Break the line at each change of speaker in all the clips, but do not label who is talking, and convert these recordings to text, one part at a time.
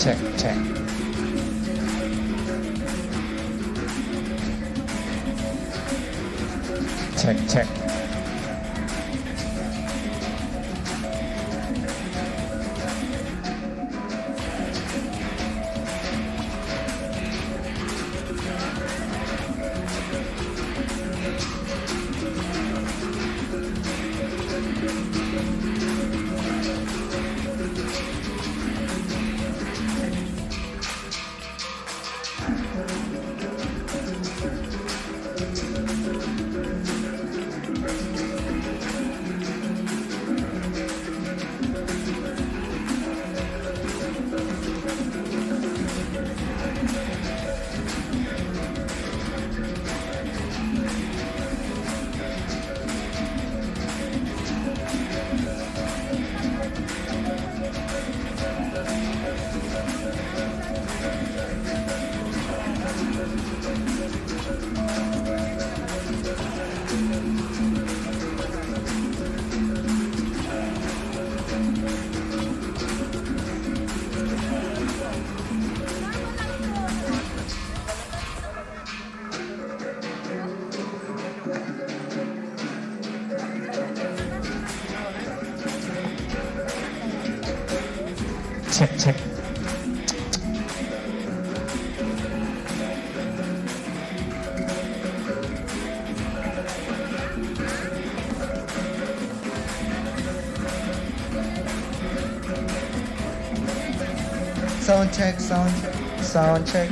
Check, check. Check, check. check, check.
Sound check, sound check, sound check.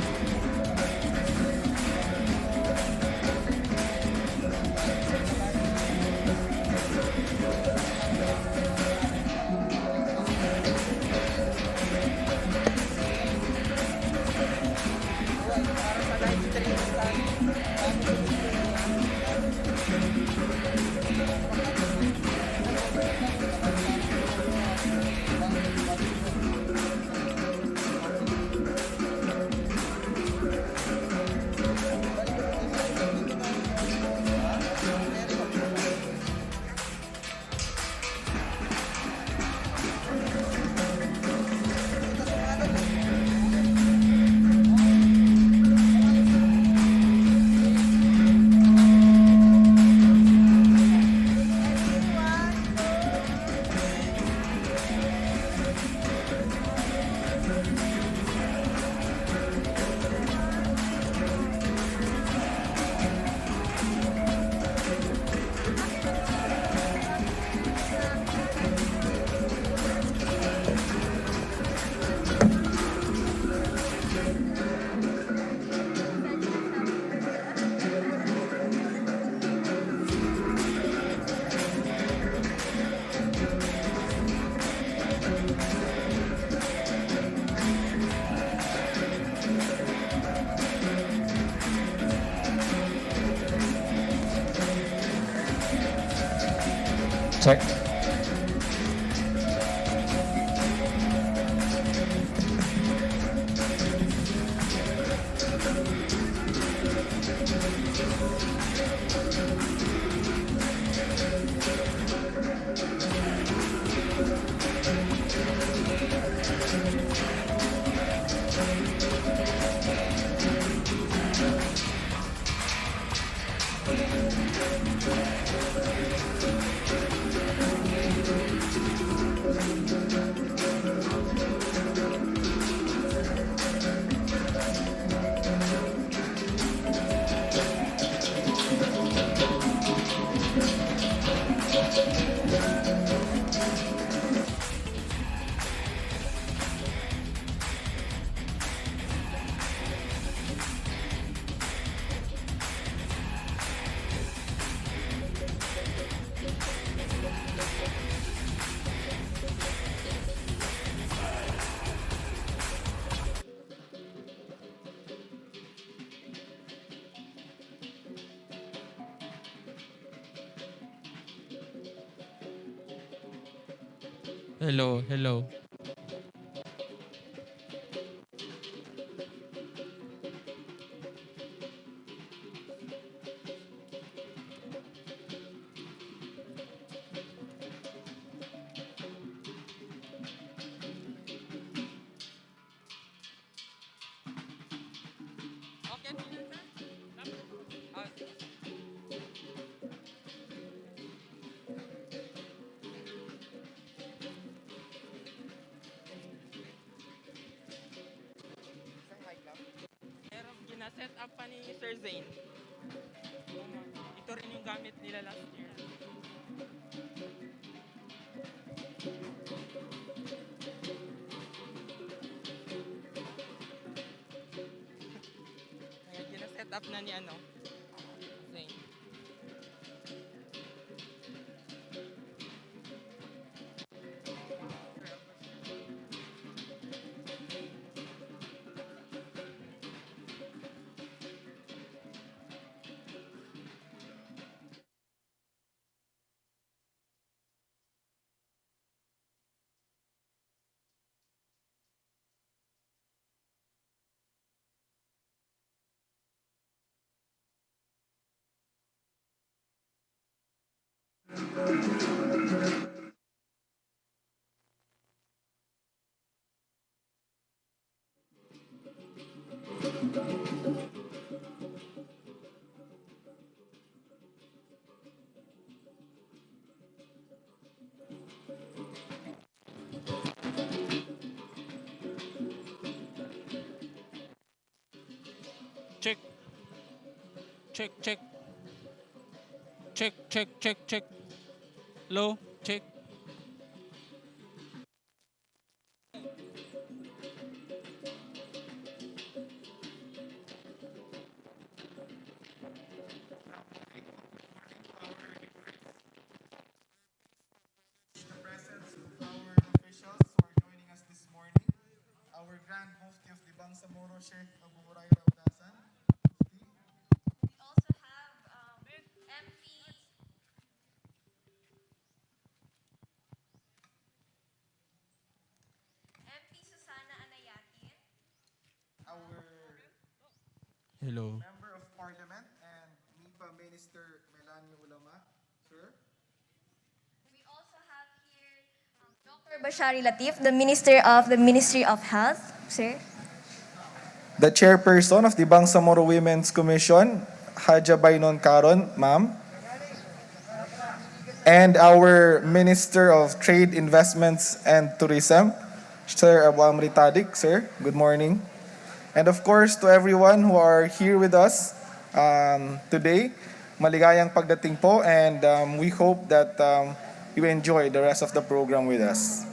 Check.
Hello, hello. Pero gina-set up pa ni Sir Zane. Ito rin yung gamit nila last year. Ngayon, gina-set up na ni Zane.
Check. Check, check. Check, check, check, check. Low, check.
The presence of our officials who are joining us this morning. Our Grand Mufti of the Bangsamoro, Sheikh Abu Hurairah Udasan. Mufti.
We also have MP Susana Anayatin.
Our
Hello.
Member of Parliament and MIPA Minister Melanie Ulama. Sir.
We also have here Dr. Bashari Latif, the Minister of the Ministry of Health. Sir.
The Chairperson of the Bangsamoro Women's Commission, Haja Bainon Karon, ma'am. And our Minister of Trade, Investments, and Tourism, Sir Abu Amri Tadik, sir. Good morning. And of course, to everyone who are here with us today, maligayang pagdating po, and we hope that you enjoy the rest of the program with us.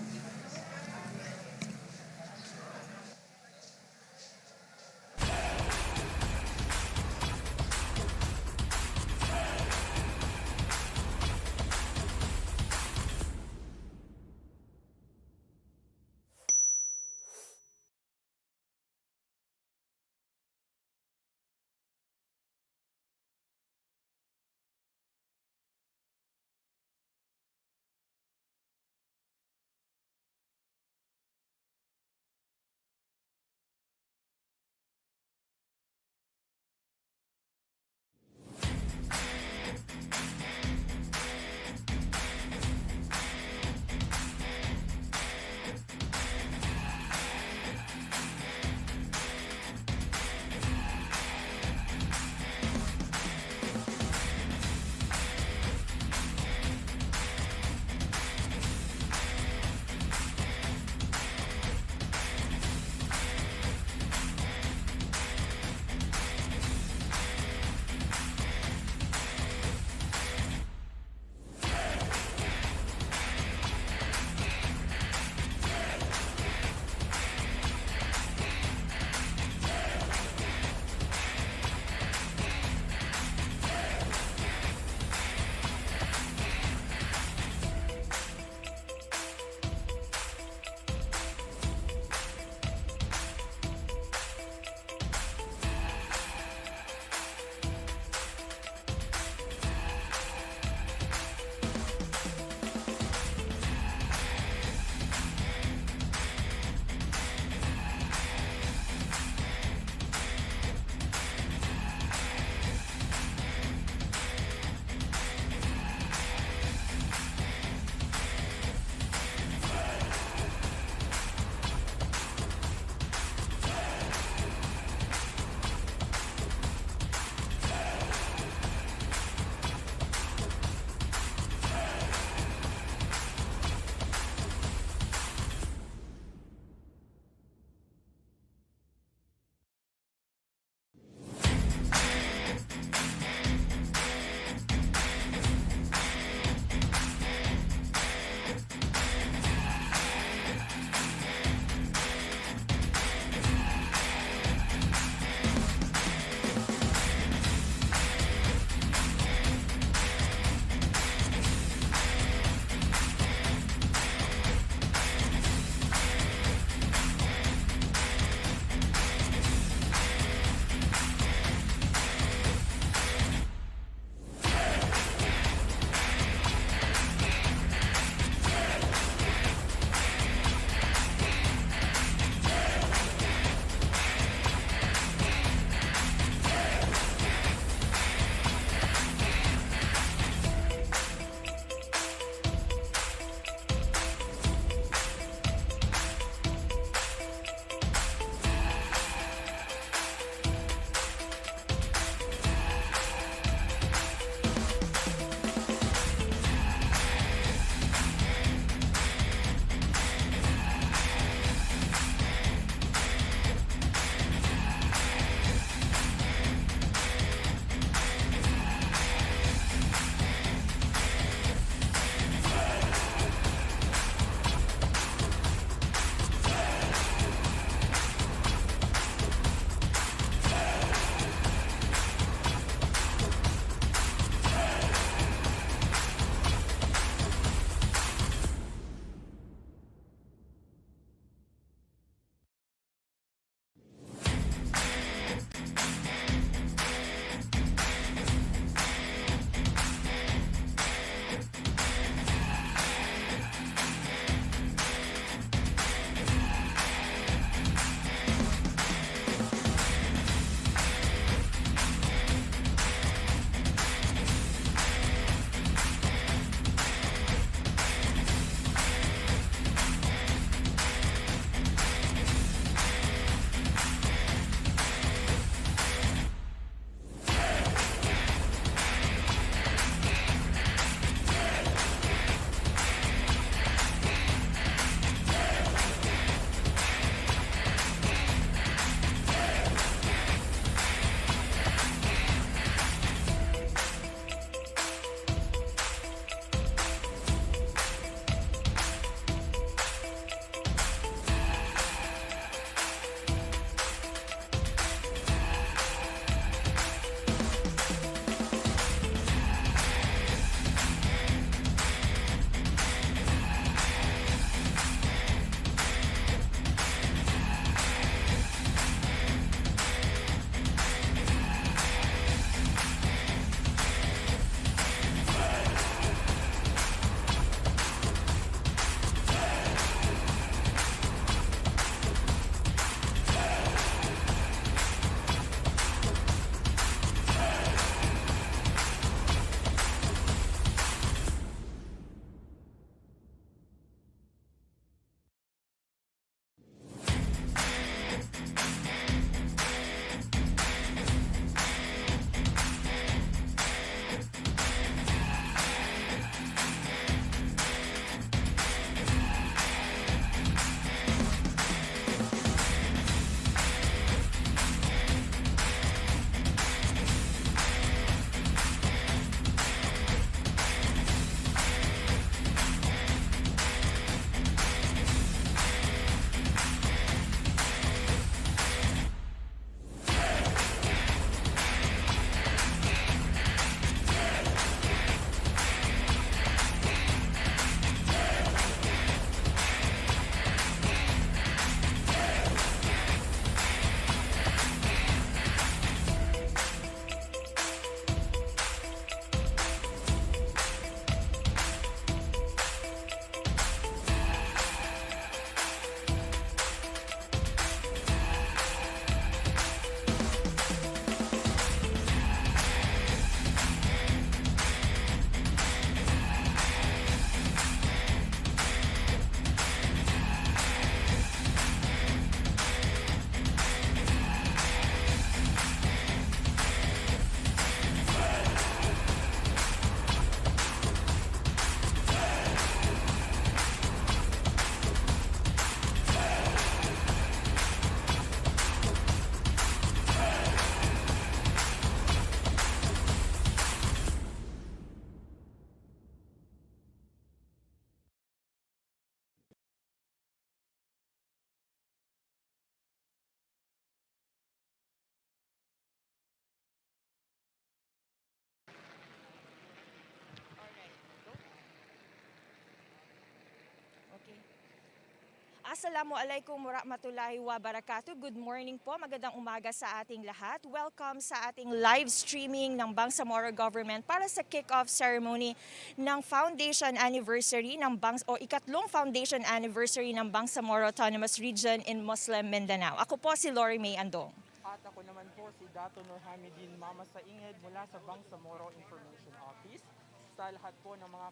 Assalamualaikum warahmatullahi wabarakatuh. Good morning po. Magandang umaga sa ating lahat. Welcome sa ating live streaming ng Bangsamoro Government para sa Kickoff Ceremony ng Foundation Anniversary ng ikatlong Foundation Anniversary ng Bangsamoro Autonomous Region in Muslim Mindanao. Ako po si Lori May Andong.
At ako naman po si Dato Nurhamidin Mama Sainged mula sa Bangsamoro Information Office. Sa lahat po ng mga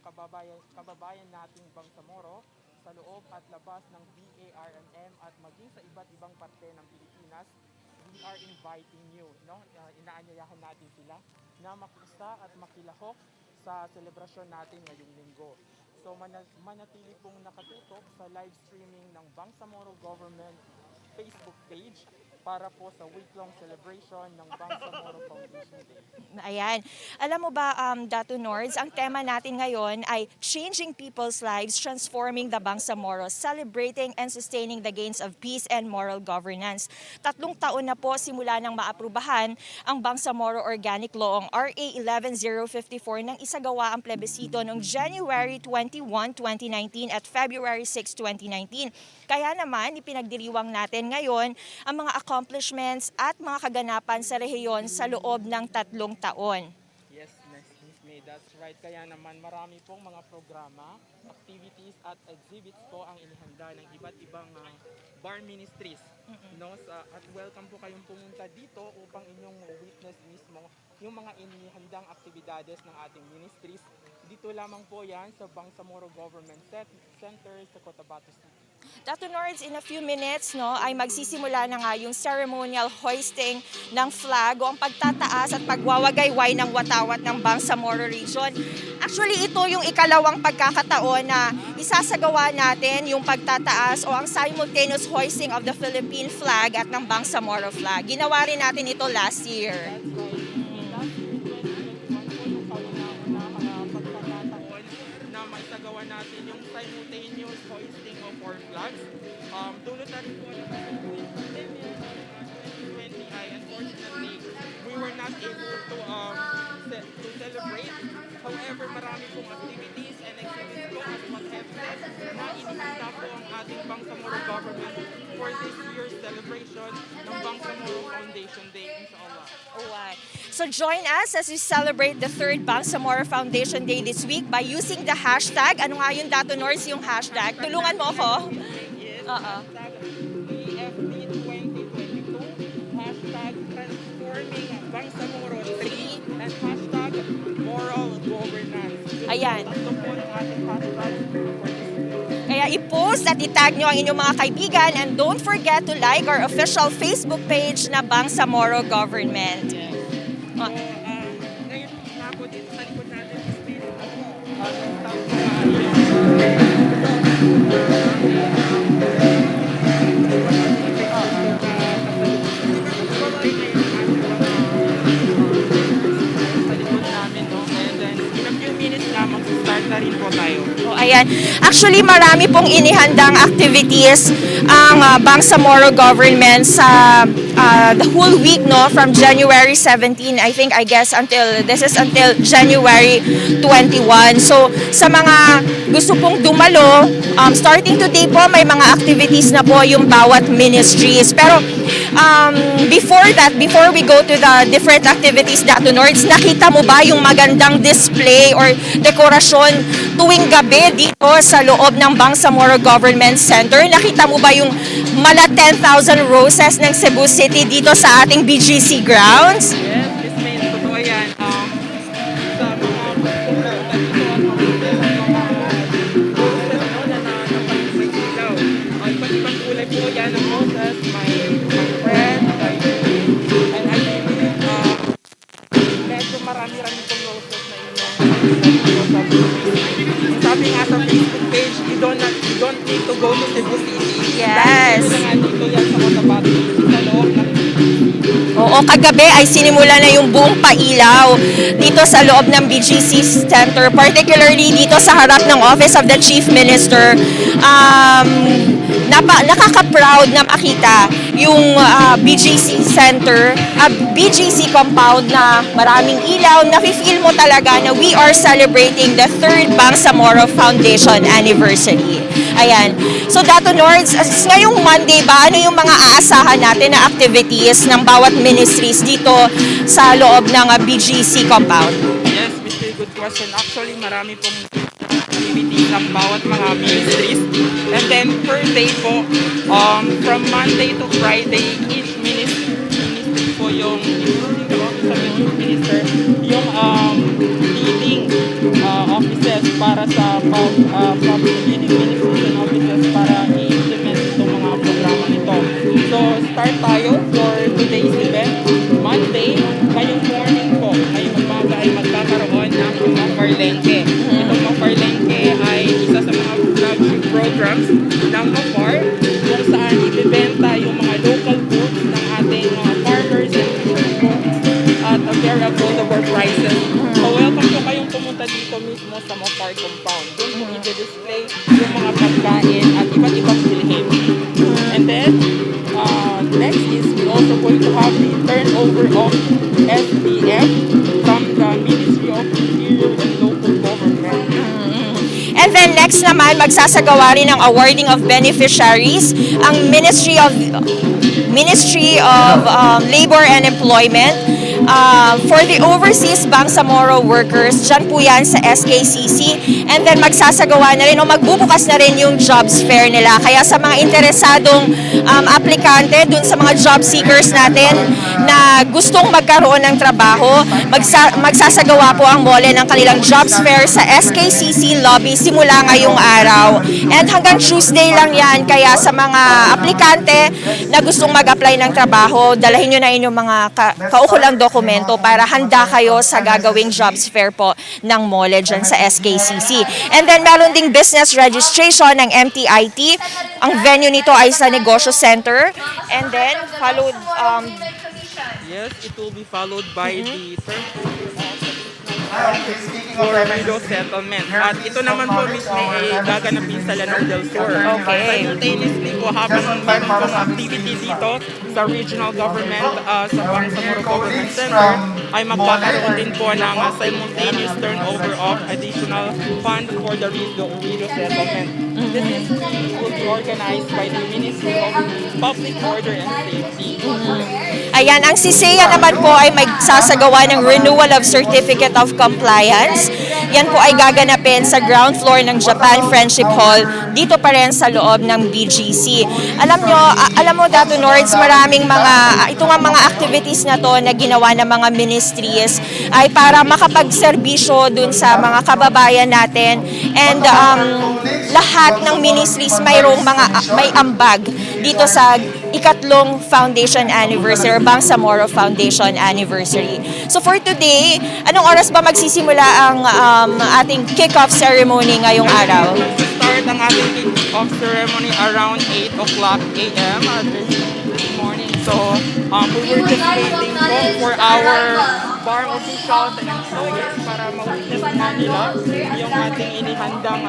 kababayan nating Bangsamoro, sa loob at labas ng BARNM at maging sa iba't ibang parte ng Pilipinas, we are inviting you, inaanyayahan natin sila na makiisa at makilahok sa selebrasyon natin ngayong linggo. So manatili pong nakatutok sa live streaming ng Bangsamoro Government Facebook page para po sa week-long celebration ng Bangsamoro Foundation Day.
Ayan. Alam mo ba, Dato Nords, ang tema natin ngayon ay Changing People's Lives, Transforming the Bangsamoro, Celebrating and Sustaining the Gains of Peace and Moral Governance. 3 taon na po simula nang maaprubahan ang Bangsamoro Organic Law, ang RA 11054, nang isagawa ang plebisito noong January 21, 2019 at February 6, 2019. Kaya naman, ipinagdiriwang natin ngayon ang mga accomplishments at mga kaganapan sa rehiyon sa loob ng 3 taon.
Yes, Miss May, that's right. Kaya naman marami pong mga programa, activities at exhibits po ang inihanda ng iba't ibang bar ministries. At welcome po kayong pumunta dito upang inyong witness mismo yung mga inihandang aktibidades ng ating ministries. Dito lamang po yan sa Bangsamoro Government Center sa Cotabato City.
Dato Nords, in a few minutes ay magsisimula na nga yung ceremonial hoisting ng flag o ang pagtataas at pagwawagayway ng watawat ng Bangsamoro Region. Actually, ito yung ikalawang pagkakataon na isasagawa natin yung pagtataas o ang simultaneous hoisting of the Philippine flag at ng Bangsamoro flag. Ginawa rin natin ito last year.
Natin yung simultaneous hoisting of our flags. Dulot na rin po ng pandemya ng 2020 ay unfortunately we were not able to celebrate. However, marami pong activities and exhibits po at what have said na inihanda po ang ating Bangsamoro Government for this year's celebration ng Bangsamoro Foundation Day, inshallah.
So join us as we celebrate the 3rd Bangsamoro Foundation Day this week by using the hashtag. Ano nga yun, Dato Nords, yung hashtag? Tulungan mo ako.
Yes, hashtag BFD 2022, hashtag transforming Bangsamoro 3, and hashtag moral governance.
Ayan.
Tatlo po yung ating hashtag for this year.
Kaya i-post at itag nyo ang inyong mga kaibigan and don't forget to like our official Facebook page na Bangsamoro Government.
Ngayon na ako dito sa likod natin sa space. And then in a few minutes na mag-start na rin po tayo.
Ayan. Actually, marami pong inihandang activities ang Bangsamoro Government sa the whole week, from January 17, I guess, until January 21. So, sa mga gusto pong dumalo, starting today po, may mga activities na po yung bawat ministries. Pero, before we go to the different activities, Dato Nords, nakita mo ba yung magandang display or dekorasyon tuwing gabi dito sa loob ng Bangsamoro Government Center? Nakita mo ba yung mala 10,000 roses ng Cebu City dito sa ating BGC grounds?
Yes, Miss May, totoo yan. Sa mga kultura dito at mga roses na napag-ilaw. Iba't ibang kulay po yan ng roses. May red, may green, and I believe medyo marami-rami pong roses na inyong sabi nga sa Facebook page, you don't need to go to Cebu City.
Yes.
Dahil dito yan sa Cotabato, sa loob ng
Oo, kagabi ay sinimula na yung buong pailaw dito sa loob ng BGC Center, particularly dito sa harap ng Office of the Chief Minister. Nakaka-proud na makita yung BGC Center, BGC compound na maraming ilaw. Nafe-feel mo talaga na we are celebrating the 3rd Bangsamoro Foundation Anniversary. Ayan. So Dato Nords, ngayong Monday ba, ano yung mga aasahan natin na activities ng bawat ministries dito sa loob ng BGC compound?
Yes, Mr. Good question. Actually, marami pong activities ng bawat mga ministries. And then per day po, from Monday to Friday, each ministry po yung minister, yung leading offices para sa leading ministries and offices para i-implement itong mga programa nito. So, start tayo for today's event. Monday, ngayong morning po, ngayong umaga ay magkakaroon ng Mafarlengke. Itong Mafarlengke ay isa sa mga flagship programs ng Mafar kung saan ibibenta yung mga local goods ng ating mga farmers and fishermen at a very affordable prices. So welcome po kayong pumunta dito mismo sa Mafar compound. Doon po i-display yung mga pagkain at iba't ibang bilhin. And then, next is we also going to have the turnover of SPF from the Ministry of Interior and Local Government.
And then next naman, magsasagawa rin ng awarding of beneficiaries ang Ministry of Labor and Employment for the overseas Bangsamoro workers. Dyan po yan sa SKCC. And then magsasagawa na rin o magbubukas na rin yung jobs fair nila. Kaya sa mga interesadong aplikante dun sa mga job seekers natin na gustong magkaroon ng trabaho, magsasagawa po ang mole ng kanilang jobs fair sa SKCC lobby simula ngayong araw. And hanggang Tuesday lang yan. Kaya sa mga aplikante na gustong mag-apply ng trabaho, dalahin nyo na inyong mga kaukulang dokumento para handa kayo sa gagawing jobs fair po ng mole dyan sa SKCC. And then meron ding business registration ng MTIT. Ang venue nito ay sa Negosyo Center. And then followed
Yes, it will be followed by the for widow settlement. At ito naman po mismo ay gaganapin sa Lanao del Sur.
Okay.
Simultaneously po habang meron pong activity dito sa regional government sa Bangsamoro Government Center ay magkakaroon din po ng simultaneous turnover of additional fund for the widow settlement. This is will be organized by the Ministry of Public Order and Safety.
Ayan, ang CISEA naman po ay magsasagawa ng renewal of Certificate of Compliance. Yan po ay gaganapin sa ground floor ng Japan Friendship Hall dito pa rin sa loob ng BGC. Alam mo Dato Nords, maraming itong mga activities na to na ginawa ng mga ministries ay para makapagserbisyo dun sa mga kababayan natin. And lahat ng ministries may ambag dito sa ikatlong foundation anniversary, Bangsamoro Foundation anniversary. So for today, anong oras ba magsisimula ang ating kickoff ceremony ngayong araw?
Start ang ating kickoff ceremony around 8 o'clock a.m. This morning. So we were just waiting for our bar officials and employees para ma-witness na nila yung ating inihandang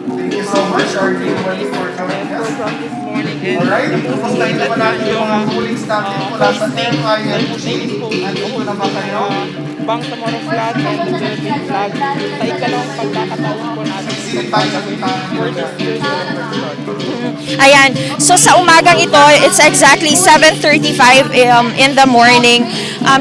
Thank you so much, our team, for coming us.
program this morning. And
Alright, excited na yung huling staff din mula sa MING. Andito na ba kayo?
Bangsamoro flag and the Philippine flag sa ikalawang pagkakataon po natin for this year's celebration.
Ayan, so sa umagang ito, it's exactly 7:35 in the morning.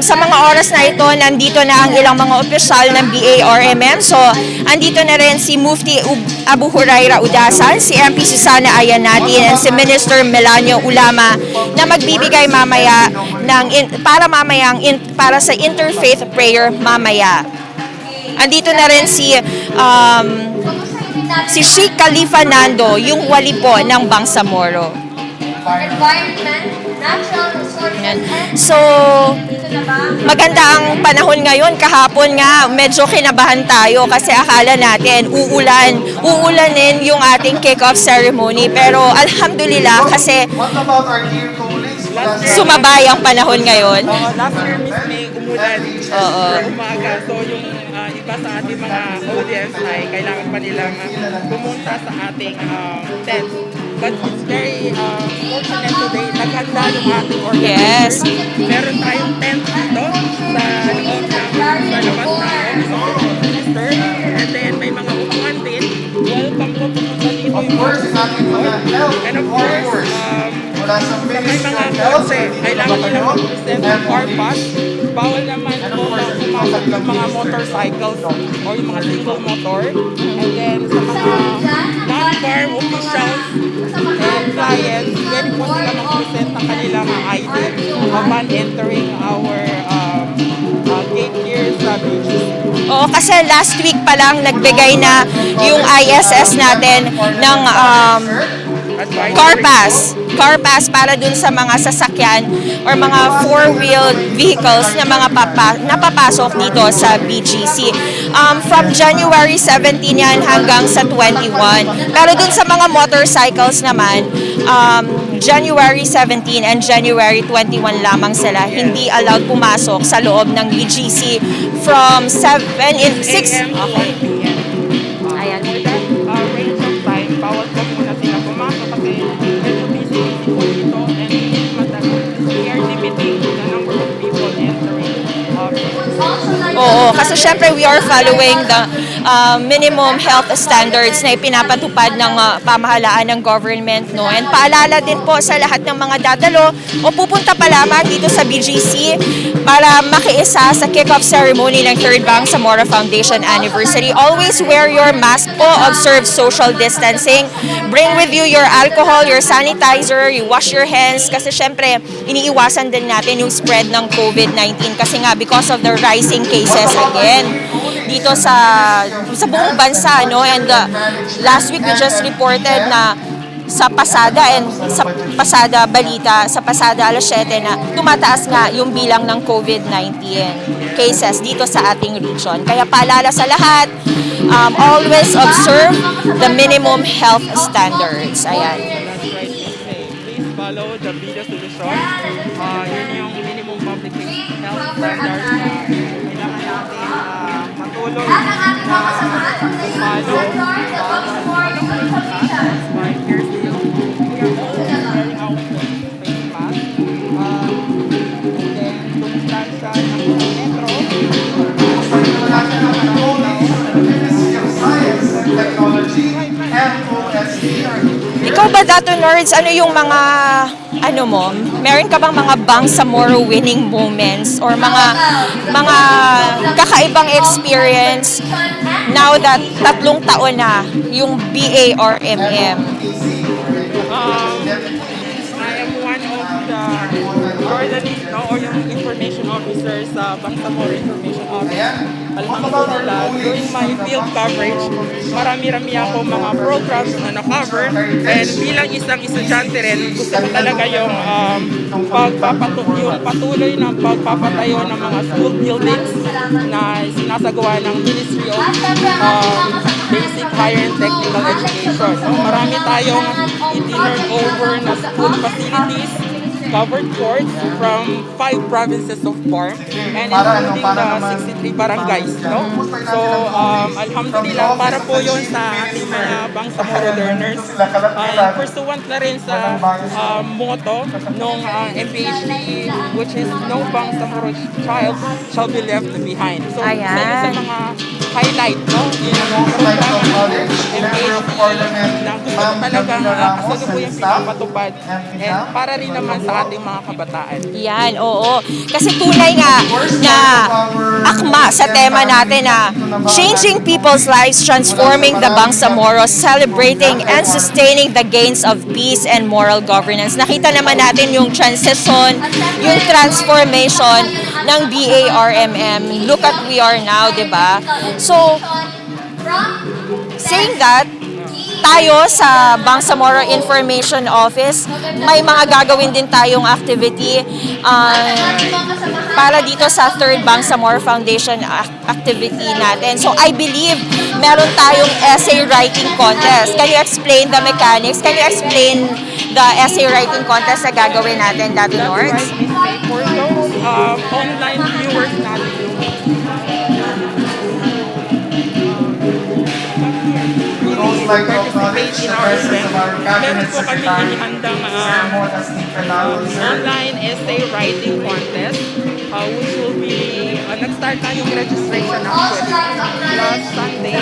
Sa mga oras na ito, nandito na ang ilang mga opisyal ng BARMM. So, andito na rin si Mufti Abu Huraira Udasan, si MP Susana Ayanati, and si Minister Melanio Ulama na magbibigay mamaya para sa interfaith prayer mamaya. Andito na rin si Sheikh Khalifa Nando, yung wali po ng Bangsamoro.
Environment, natural resources,
So, maganda ang panahon ngayon. Kahapon nga, medyo kinabahan tayo kasi akala natin uulanin yung ating kick-off ceremony. Pero alhamdulillah kasi
What about our dear colleagues?
sumabay ang panahon ngayon.
Last year, Miss May, umulan sa umaga. So, yung iba sa ating mga audience ay kailangan pa nilang pumunta sa ating tent. But it's very fortunate today. Naghanda yung ating
Yes.
organizers. Meron tayong tent dito sa loob sa labas na office of the minister. And then may mga upuan din. Welcome po pumunta dito yung
course, sa ating mga health
And of course,
warriors. Mula sa
sa may
Ministry
mga
of Health,
kotse, kailangan nila mag-present ng car pass. Bawal naman po pumasok yung mga motorcycles o yung mga single motor. And then sa mga non-bar officials and clients, pwede po sila mag-present ng kanilang ID upon entering our gate here sa BGC.
Oo, kasi last week pa lang nagbigay na yung ISS natin ng car pass para dun sa mga sasakyan or mga four-wheeled vehicles na napapasok dito sa BGC. From January 17 yan hanggang sa 21. Pero dun sa mga motorcycles naman, January 17 and January 21 lamang sila. Hindi allowed pumasok sa loob ng BGC from 6
AM to 1 PM.
Ayan.
For that range of time, bawal po muna sila pumasok kasi medyo busy po dito and we are limiting the number of people entering.
Oo, kasi syempre we are following the minimum health standards na ipinapatupad ng pamahalaan ng government, no? And paalala din po sa lahat ng mga dadalo o pupunta pa lamang dito sa BGC para makiisa sa Kickoff Ceremony ng 3rd Bangsamoro Foundation Anniversary. Always wear your mask po, observe social distancing, bring with you your alcohol, your sanitizer, you wash your hands kasi syempre iniiwasan din natin yung spread ng COVID-19 kasi nga because of the rising cases again dito sa buong bansa, no? And last week we just reported na sa pasada balita sa pasada alas 7 na tumataas nga yung bilang ng COVID-19 cases dito sa ating region. Kaya paalala sa lahat, always observe the minimum health standards. Ayan.
That's right, please follow the video solution. Yun yung minimum public health standards na kailangan natin matuloy na follow. Here's the we are all wearing our face mask. Then, dumistansya ng metro.
Ministry of Science and Technology, MOST.
Ikaw ba, Dato Nerds, ano yung mga, meron ka bang mga Bangsamoro winning moments or mga kakaibang experience now that 3 taon na yung BARMM?
I am one of the journalists, no, or yung information officers sa Bangsamoro Information Office. Alhamdulillah, during my field coverage, marami-rami ako mga programs na na-cover. And bilang isang estudyante rin, gusto ko talaga yung patuloy ng pagpapatayo ng mga school buildings na sinasagawa ng Ministry of Basic, Higher and Technical Education. No? Marami tayong i-turn over na school facilities, covered courts from 5 provinces of BARM and including the 63 barangays, no? So, alhamdulillah, para po yun sa ating mga Bangsamoro learners. Pursuant na rin sa motto ng MPHD, which is no Bangsamoro child shall be left behind. So, isa yun sa mga highlight, no? Yung programa ng MPHD na gusto ko talagang kasalukuyang pinapatupad and para rin naman sa ating mga kabataan.
Yan, oo. Kasi tunay nga na akma sa tema natin na changing people's lives, transforming the Bangsamoro, celebrating and sustaining the gains of peace and moral governance. Nakita naman natin yung transition, yung transformation ng BARMM. Look at we are now, di ba? So, saying that, tayo sa Bangsamoro Information Office, may mga gagawin din tayong activity para dito sa 3rd Bangsamoro Foundation activity natin. So I believe meron tayong essay writing contest. Can you explain the mechanics? Can you explain the essay writing contest na gagawin natin, Dato Nords?
For those online viewers natin, participate in our event. Meron po kami inihandang online essay writing contest which will be, nag-start na yung registration actually last Sunday.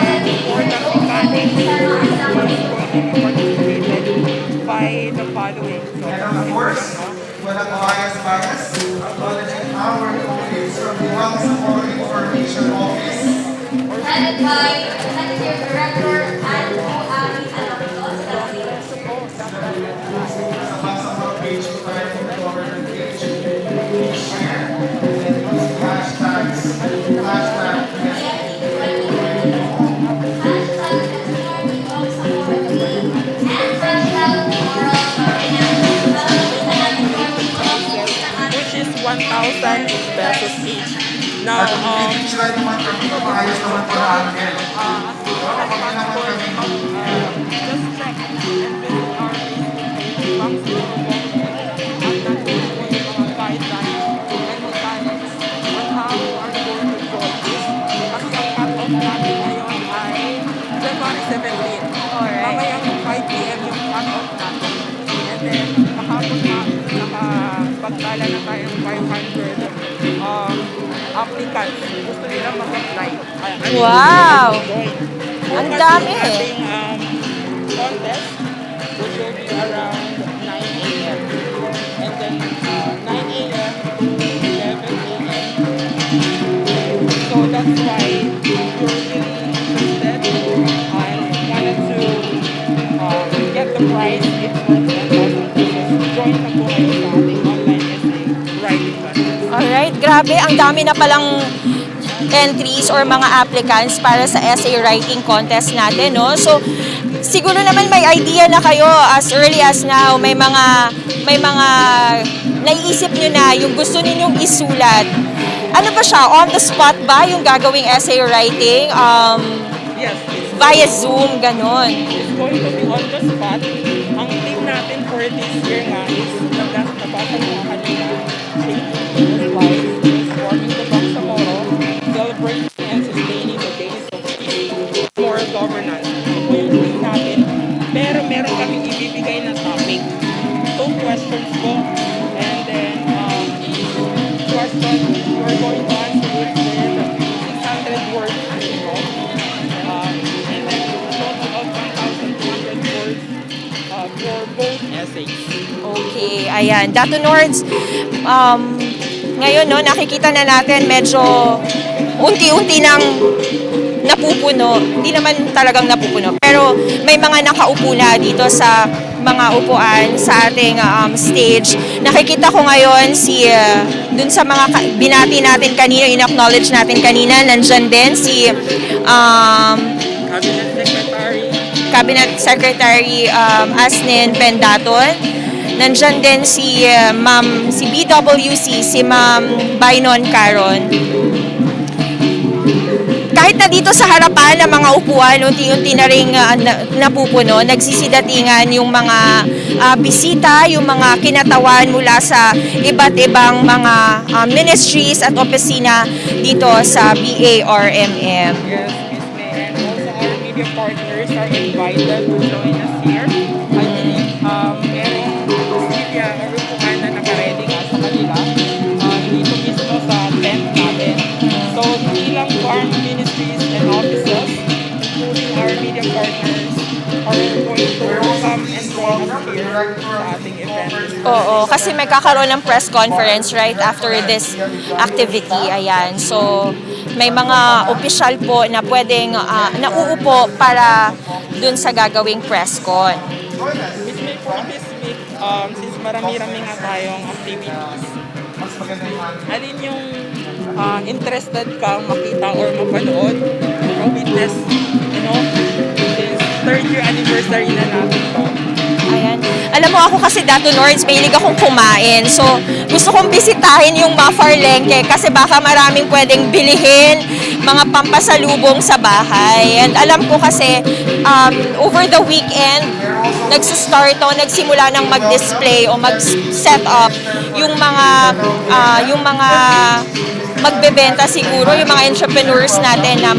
important mechanics is going to be participated by the following. So,
And of course, walang bias, acknowledging our colleagues from the Bangsamoro Information Office.
Headed by Executive Director Andrew Abi Alonso.
Sa Bangsamoro page po tayo ng government page. Please share and use the hashtags. Hashtag
which is 1,000 pesos each. Now,
sila naman kami, maayos naman po na angel.
just check and visit our Facebook page, Bangsamoro Foundation, at nandun po yung mga guidelines and mechanics on how are we going to solve this. Kasi ang cut-off natin ngayon ay January 17. Mamayang 5 p.m. yung cut-off natin. And then, kahapon na, nakapagtala na tayo ng 500 applicants. Gusto nila mag-apply.
Wow! Ang dami.
Ating contest, which will be around 9 a.m. And then 9 a.m. to 11 a.m. So that's why if you're really interested and wanted to get the prize, it's worth 10,000 pesos. Join na po kayo sa ating online essay writing contest.
Alright, grabe. Ang dami na palang entries or mga applicants para sa essay writing contest natin, no? So, siguro naman may idea na kayo as early as now. May mga naiisip nyo na yung gusto ninyong isulat. Ano ba siya? On the spot ba yung gagawing essay writing?
Yes, it's
Via Zoom, ganon.
going to be on the spot. Ang team natin for this year nga is nabasa mo kanina. Slides, transforming the Bangsamoro, celebrating and sustaining the days of peace, moral governance. Ito yung team natin. Pero meron kami ibibigay na topic. 2 questions po. And then, each question, we're going to answer it with 600 words minimum. And then, total of 1,200 words for both essays.
Okay, ayan. Dato Nords, ngayon, no, nakikita na natin medyo unti-unti nang napupuno. Hindi naman talagang napupuno. Pero may mga nakaupo na dito sa mga upuan sa ating stage. Nakikita ko ngayon dun sa mga binati natin kanina, in-acknowledge natin kanina, nandyan din si Cabinet Secretary Asnin Pendaton. Nandyan din si BWC, si Ma'am Bainon Caron. Kahit na dito sa harapan ng mga upuan, unti-unti na rin napupuno, nagsisidatingan yung mga bisita, yung mga kinatawan mula sa iba't ibang mga ministries at opisina dito sa BARMM.
Yes, Miss May. And also our media partners are invited to join us here. I believe merong media upuan na nakaready nga sa kanila dito mismo sa tent natin. So, ilang farm ministries and offices, including our media partners, are going to come and join us here sa ating event.
Oo, kasi may kakaroon ng press conference right after this activity. Ayan. So, may mga opisyal po na pwedeng nauupo para dun sa gagawing press con.
Miss May, for this week, since marami-rami nga tayong activities, alin yung interested kang makita or mapanood, ma-witness, since 3rd year anniversary na natin to.
Ayan. Alam mo ako kasi Dato Nords, mahilig akong kumain. So, gusto kong bisitahin yung Mafarlengke kasi baka maraming pwedeng bilihin, mga pampasalubong sa bahay. And alam ko kasi, over the weekend, nagsimula ng mag-display o mag-set up yung mga magbebenta siguro, yung mga entrepreneurs natin na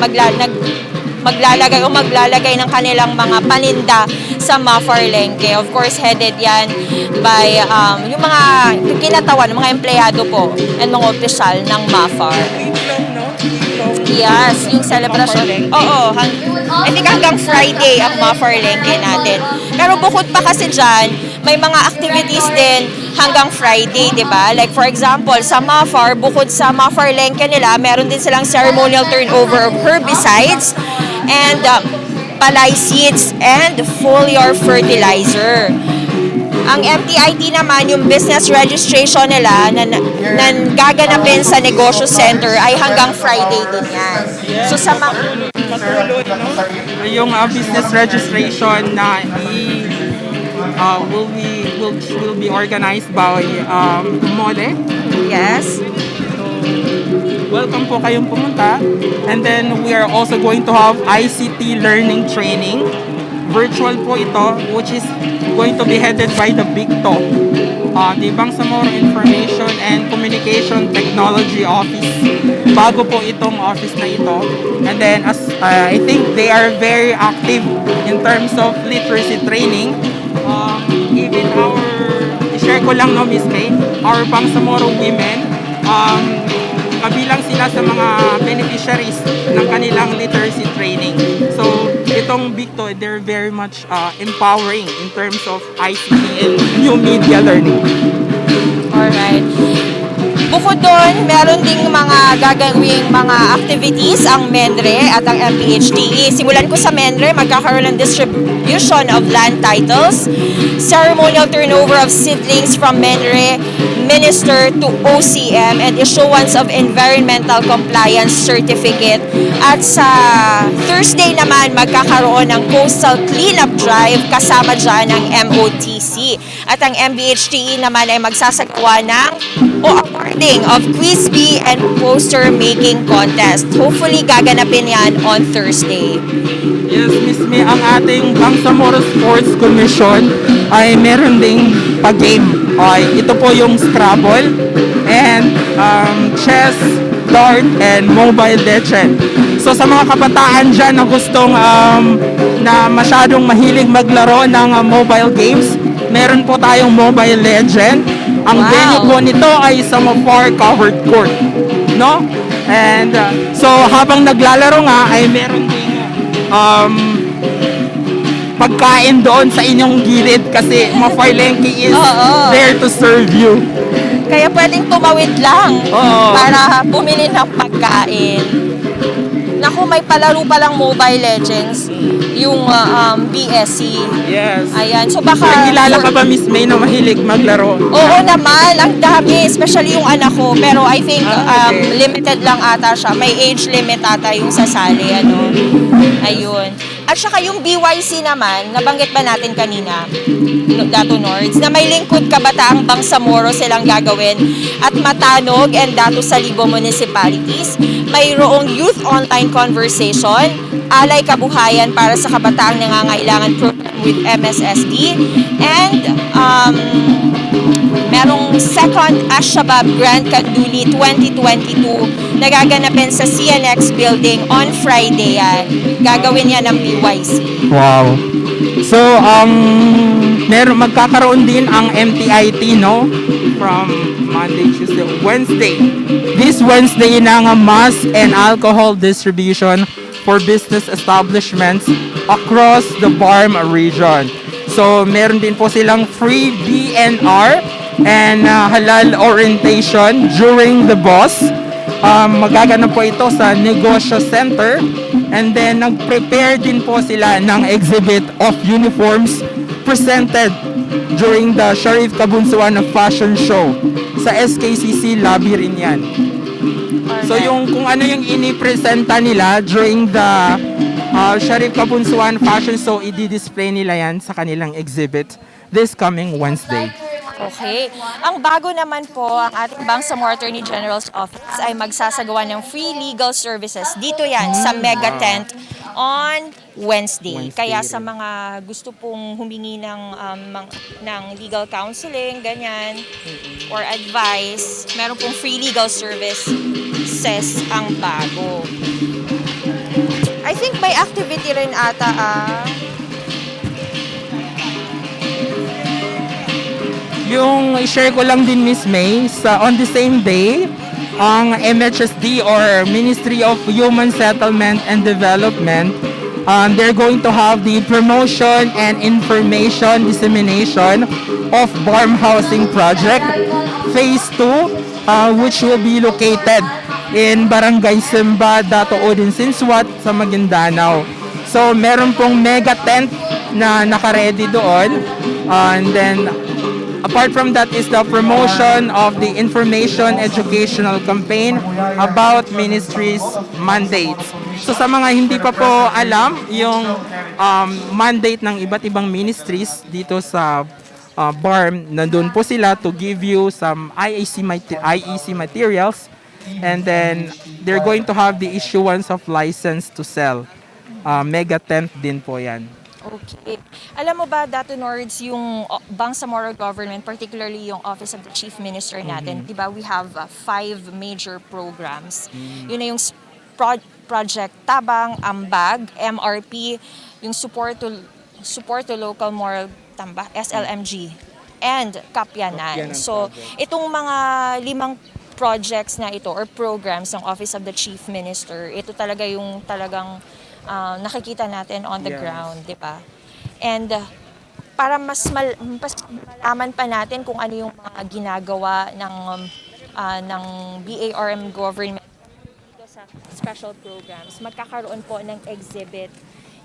maglalagay ng kanilang mga paninda sa Mafarlengke. Of course, headed yan by yung mga kinatawan, mga empleyado po and mga opisyal ng Mafar.
Itlog, no? Itlog
Yes, yung celebration. Oo, I think hanggang Friday ang Mafarlengke natin. Pero bukod pa kasi dyan, may mga activities din hanggang Friday, di ba? Like for example, sa Mafar, bukod sa Mafarlengke nila, meron din silang ceremonial turnover of herbicides and palay seeds and foliar fertilizer. Ang MTIT naman, yung business registration nila na gaganapin sa negosyo center ay hanggang Friday din yan. So sa mga...
Matulot, no? Yung business registration na will be organized by MODE.
Yes.
Welcome po kayong pumunta. And then we are also going to have ICT learning training. Virtual po ito, which is going to be headed by the BICTO, the Bangsamoro Information and Communication Technology Office. Bago po itong office na ito. And then, as I think they are very active in terms of literacy training. Even share ko lang, no, Miss May, our Bangsamoro women, kabilang sila sa mga beneficiaries ng kanilang literacy training. So, itong BICTO, they're very much empowering in terms of ICT and new media learning.
Alright. Bukod doon, meron ding mga gagawing mga activities ang MENRE at ang MPHTE. Simulan ko sa MENRE, magkakaroon ng distribution of land titles, ceremonial turnover of seedlings from MENRE Minister to OCM, and issuance of environmental compliance certificate. At sa Thursday naman, magkakaroon ng coastal cleanup drive kasama dyan ng MOTC. At ang MBHTE naman ay magsasagawa ng awarding of quiz bee and poster making contest. Hopefully, gaganapin yan on Thursday.
Yes, Miss May, ang ating Bangsamoro Sports Commission ay meron ding pag-game. Ito po yung Scrabble and chess, dart, and mobile legend. So sa mga kabataan dyan na gustong na masyadong mahilig maglaro ng mobile games, meron po tayong mobile legend. Ang venue po nito ay sa Mafar covered court, no? And so habang naglalaro nga ay meron ding pagkain doon sa inyong gilid kasi Mafarlengke is there to serve you.
Kaya pwedeng tumawid lang para bumili ng pagkain. Naku, may palaro palang Mobile Legends, yung BSC.
Yes.
Ayan, so baka...
Nakilala ka ba, Miss May, na mahilig maglaro?
Oo naman, ang dami, especially yung anak ko. Pero I think limited lang ata siya. May age limit ata yung sasali, ano. Ayun. At saka yung BYC naman, nabanggit ba natin kanina, Dato Nords, na may lingkod kabataang Bangsamoro silang gagawin at Matanog and Dato Salibo municipalities. Mayroong youth online conversation, alay kabuhayan para sa kabataang nangangailangan program with MSSD, and merong second Ashabab Grand Kanduli 2022 na gaganapin sa CNX building on Friday yan. Gagawin yan ng BYC.
Wow. So, magkakaroon din ang MTIT, no? From Monday, Tuesday, Wednesday. This Wednesday na ang mass and alcohol distribution for business establishments across the Barm region. So, meron din po silang free DNR and halal orientation during the boss. Magaganap po ito sa negosyo center, and then nag-prepare din po sila ng exhibit of uniforms presented during the Sharif Kabunsuan Fashion Show sa SKCC lobby rin yan. So yung kung ano yung inipresenta nila during the Sharif Kabunsuan Fashion Show, i-display nila yan sa kanilang exhibit this coming Wednesday.
Okay. Ang bago naman po, ang ating Bangsamoro Attorney General's Office ay magsasagawa ng free legal services. Dito yan, sa Mega Tent on Wednesday. Kaya sa mga gusto pong humingi ng legal counseling, ganyan, or advice, meron pong free legal services ang bago. I think may activity rin ata
Yung i-share ko lang din, Miss May, on the same day, ang MHSD or Ministry of Human Settlement and Development, they're going to have the promotion and information dissemination of BARM Housing Project Phase 2, which will be located in Barangay Simba, Dato Odin Sinswat sa Maguindanao. So meron pong mega tent na naka-ready doon. And then apart from that is the promotion of the information educational campaign about ministries' mandates. So sa mga hindi pa po alam yung mandate ng iba't ibang ministries dito sa BARM, nandun po sila to give you some IEC materials, and then they're going to have the issuance of license to sell. Mega tent din po yan.
Okay. Alam mo ba, Dato Nords, yung Bangsamoro government, particularly yung Office of the Chief Minister natin, di ba, we have 5 major programs. Yun na yung Project Tabang, Ambag, MRP, yung support to local moral tamba, SLMG, and Kapyanan. So, itong mga 5 projects na ito or programs ng Office of the Chief Minister, ito talaga yung talagang nakikita natin on the ground, di ba? And para mas malaman pa natin kung ano yung mga ginagawa ng BARM government dito sa special programs, magkakaroon po ng exhibit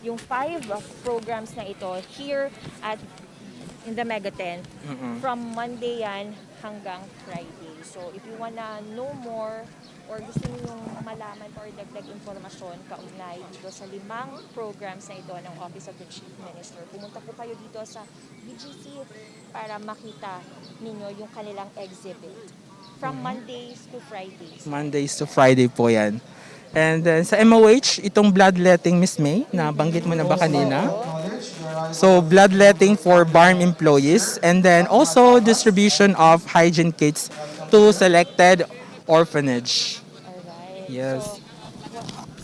yung 5 programs na ito here at in the Mega Tent from Monday yan hanggang Friday. So if you wanna know more or gusto niyo malaman or dagdag informasyon kaugnay dito sa 5 programs na ito ng Office of the Chief Minister, pumunta po kayo dito sa BGC para makita ninyo yung kanilang exhibit from Mondays to Fridays.
Mondays to Friday po yan. And then sa MOH, itong bloodletting, Miss May, nabanggit mo na ba kanina? So bloodletting for BARM employees, and then also distribution of hygiene kits to selected orphanage.
Alright.
Yes.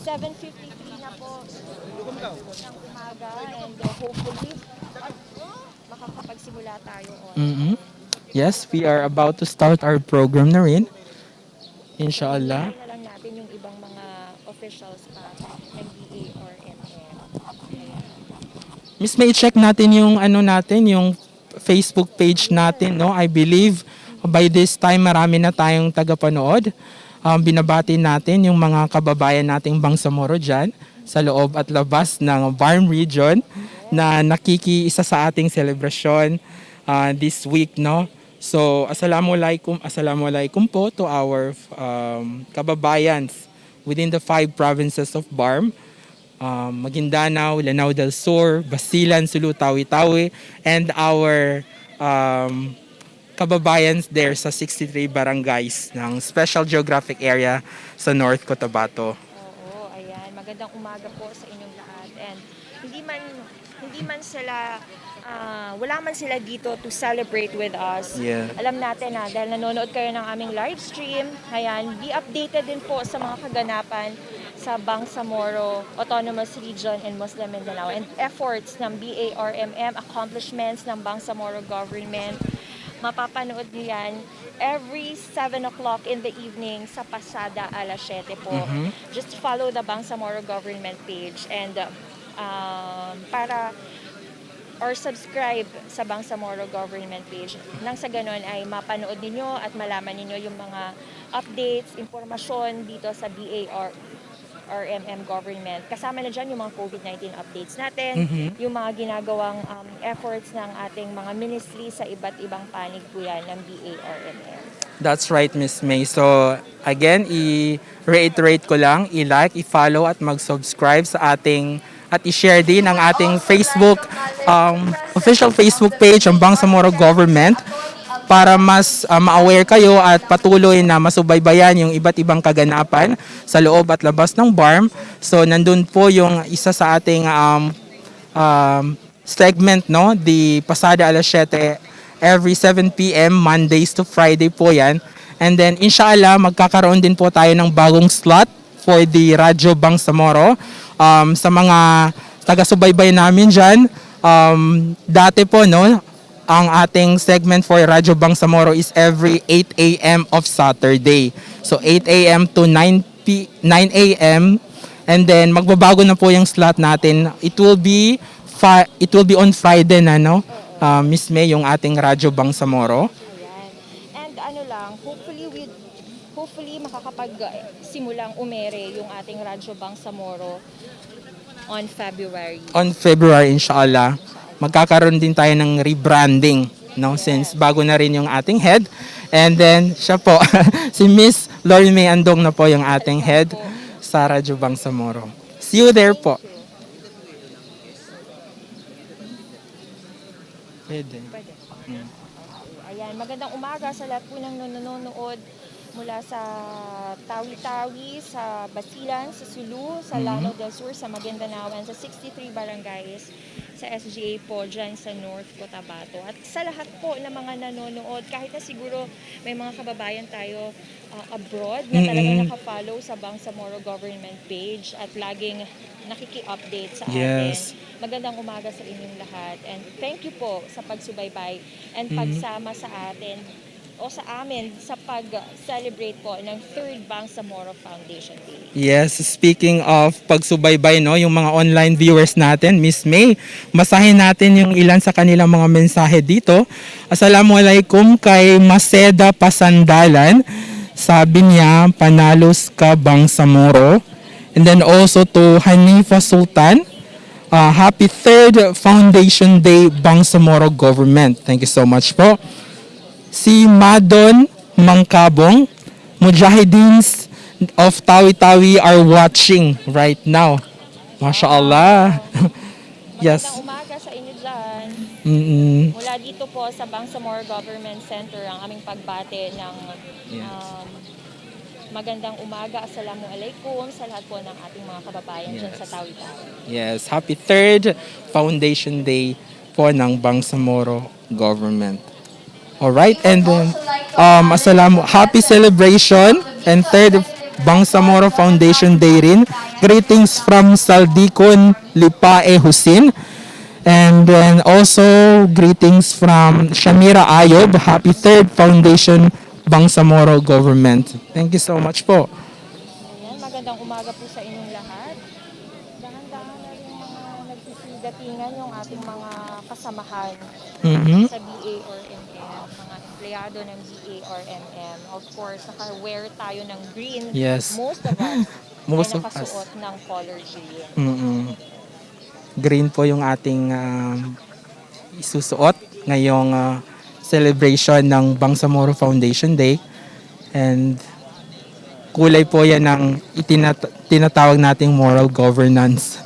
So, 7:53 na po ng umaga, and hopefully makakapagsimula tayo on.
Yes, we are about to start our program na rin. Inshallah.
Hintayin na lang natin yung ibang mga officials pa ng BARMM.
Miss May, check natin yung yung Facebook page natin, no? I believe by this time marami na tayong tagapanood. Binabati natin yung mga kababayan nating Bangsamoro dyan sa loob at labas ng BARM region na nakikiisa sa ating celebration this week, no? So, assalamualaikum po to our kababayans within the 5 provinces of BARM. Maguindanao, Lanao del Sur, Basilan, Sulu, Tawi-Tawi, and our kababayans there sa 63 barangays ng Special Geographic Area sa North Cotabato.
Oo, ayan. Magandang umaga po sa inyong lahat. And hindi man sila wala man sila dito to celebrate with us.
Yeah.
Alam natin na dahil nanonood kayo ng aming live stream, ayan, be updated din po sa mga kaganapan sa Bangsamoro Autonomous Region in Muslim Mindanao and efforts ng BARMM, accomplishments ng Bangsamoro government. Mapapanood niyo yan every 7 o'clock in the evening sa Pasada alas 7 po. Just follow the Bangsamoro government page and or subscribe sa Bangsamoro government page. Nang sa ganun ay mapanood ninyo at malaman ninyo yung mga updates, impormasyon dito sa BARMM government. Kasama na dyan yung mga COVID-19 updates natin, yung mga ginagawang efforts ng ating mga ministry sa iba't ibang panig po yan ng BARMM.
That's right, Miss May. So, again, i-reiterate ko lang, i-like, i-follow at mag-subscribe sa ating at i-share din ang ating Facebook, official Facebook page ng Bangsamoro Government para mas ma-aware kayo at patuloy na masubaybayan yung iba't ibang kaganapan sa loob at labas ng BARM. So nandun po yung isa sa ating segment, no? The Pasada alas 7 every 7 p.m. Mondays to Friday po yan. And then inshallah magkakaroon din po tayo ng bagong slot for the Radyo Bangsamoro. Sa mga taga-subaybay namin dyan, dati po, no,
ang ating segment for Radyo Bangsamoro is every 8 a.m. of Saturday. So 8 a.m. to 9 a.m. And then magbabago na po yung slot natin. It will be on Friday na, no? Miss May, yung ating Radyo Bangsamoro.
Ayan. And ano lang, hopefully makakapag-simulang umere yung ating Radyo Bangsamoro on February.
On February, inshallah, magkakaroon din tayo ng rebranding, no? Since bago na rin yung ating head. And then, siya po, si Miss Lori May Andong na po yung ating head sa Radyo Bangsamoro. See you there po. Pwede.
Ayan, magandang umaga sa lahat po ng nanonood mula sa Tawi-Tawi, sa Basilan, sa Sulu, sa Lanao del Sur, sa Maguindanaoan, sa 63 barangays, sa SGA po dyan sa North Cotabato. At sa lahat po ng mga nanonood, kahit na siguro may mga kababayan tayo abroad na talagang nakafollow sa Bangsamoro government page at laging nakiki-update sa atin. Magandang umaga sa inyong lahat and thank you po sa pagsubaybay and pagsama sa atin o sa amin sa pag-celebrate po ng 3rd Bangsamoro Foundation Day.
Yes, speaking of pagsubaybay, no, yung mga online viewers natin, Miss May, masahin natin yung ilan sa kanilang mga mensahe dito. Assalamualaikum kay Maseda Pasandalan. Sabi niya, panalos ka Bangsamoro. And then also to Hanifa Sultan, happy 3rd Foundation Day Bangsamoro Government. Thank you so much po. Si Madon Mangkabong, Mujahidins of Tawi-Tawi are watching right now. MashaAllah. Yes.
Magandang umaga sa inyo dyan. Mula dito po sa Bangsamoro Government Center ang aming pagbate ng magandang umaga. Assalamualaikum sa lahat po ng ating mga kababayan dyan sa Tawi-Tawi.
Yes, happy 3rd Foundation Day po ng Bangsamoro Government. Alright, and then happy celebration and 3rd Bangsamoro Foundation Day rin. Greetings from Saldikon Lipae Husin. And then also greetings from Shamira Ayob. Happy 3rd Foundation Bangsamoro Government. Thank you so much po.
Ayan, magandang umaga po sa inyong lahat. Dahan-dahan na rin mga nagsisidatingan yung ating mga kasamahan sa BA or MM, mga empleyado ng BA or MM. Of course, naka-wear tayo ng green.
Yes.
Most of us
Most
ay
of us.
nakasuot ng color green.
Green po yung ating isusuot ngayong celebration ng Bangsamoro Foundation Day. And kulay po yan ng tinatawag nating moral governance.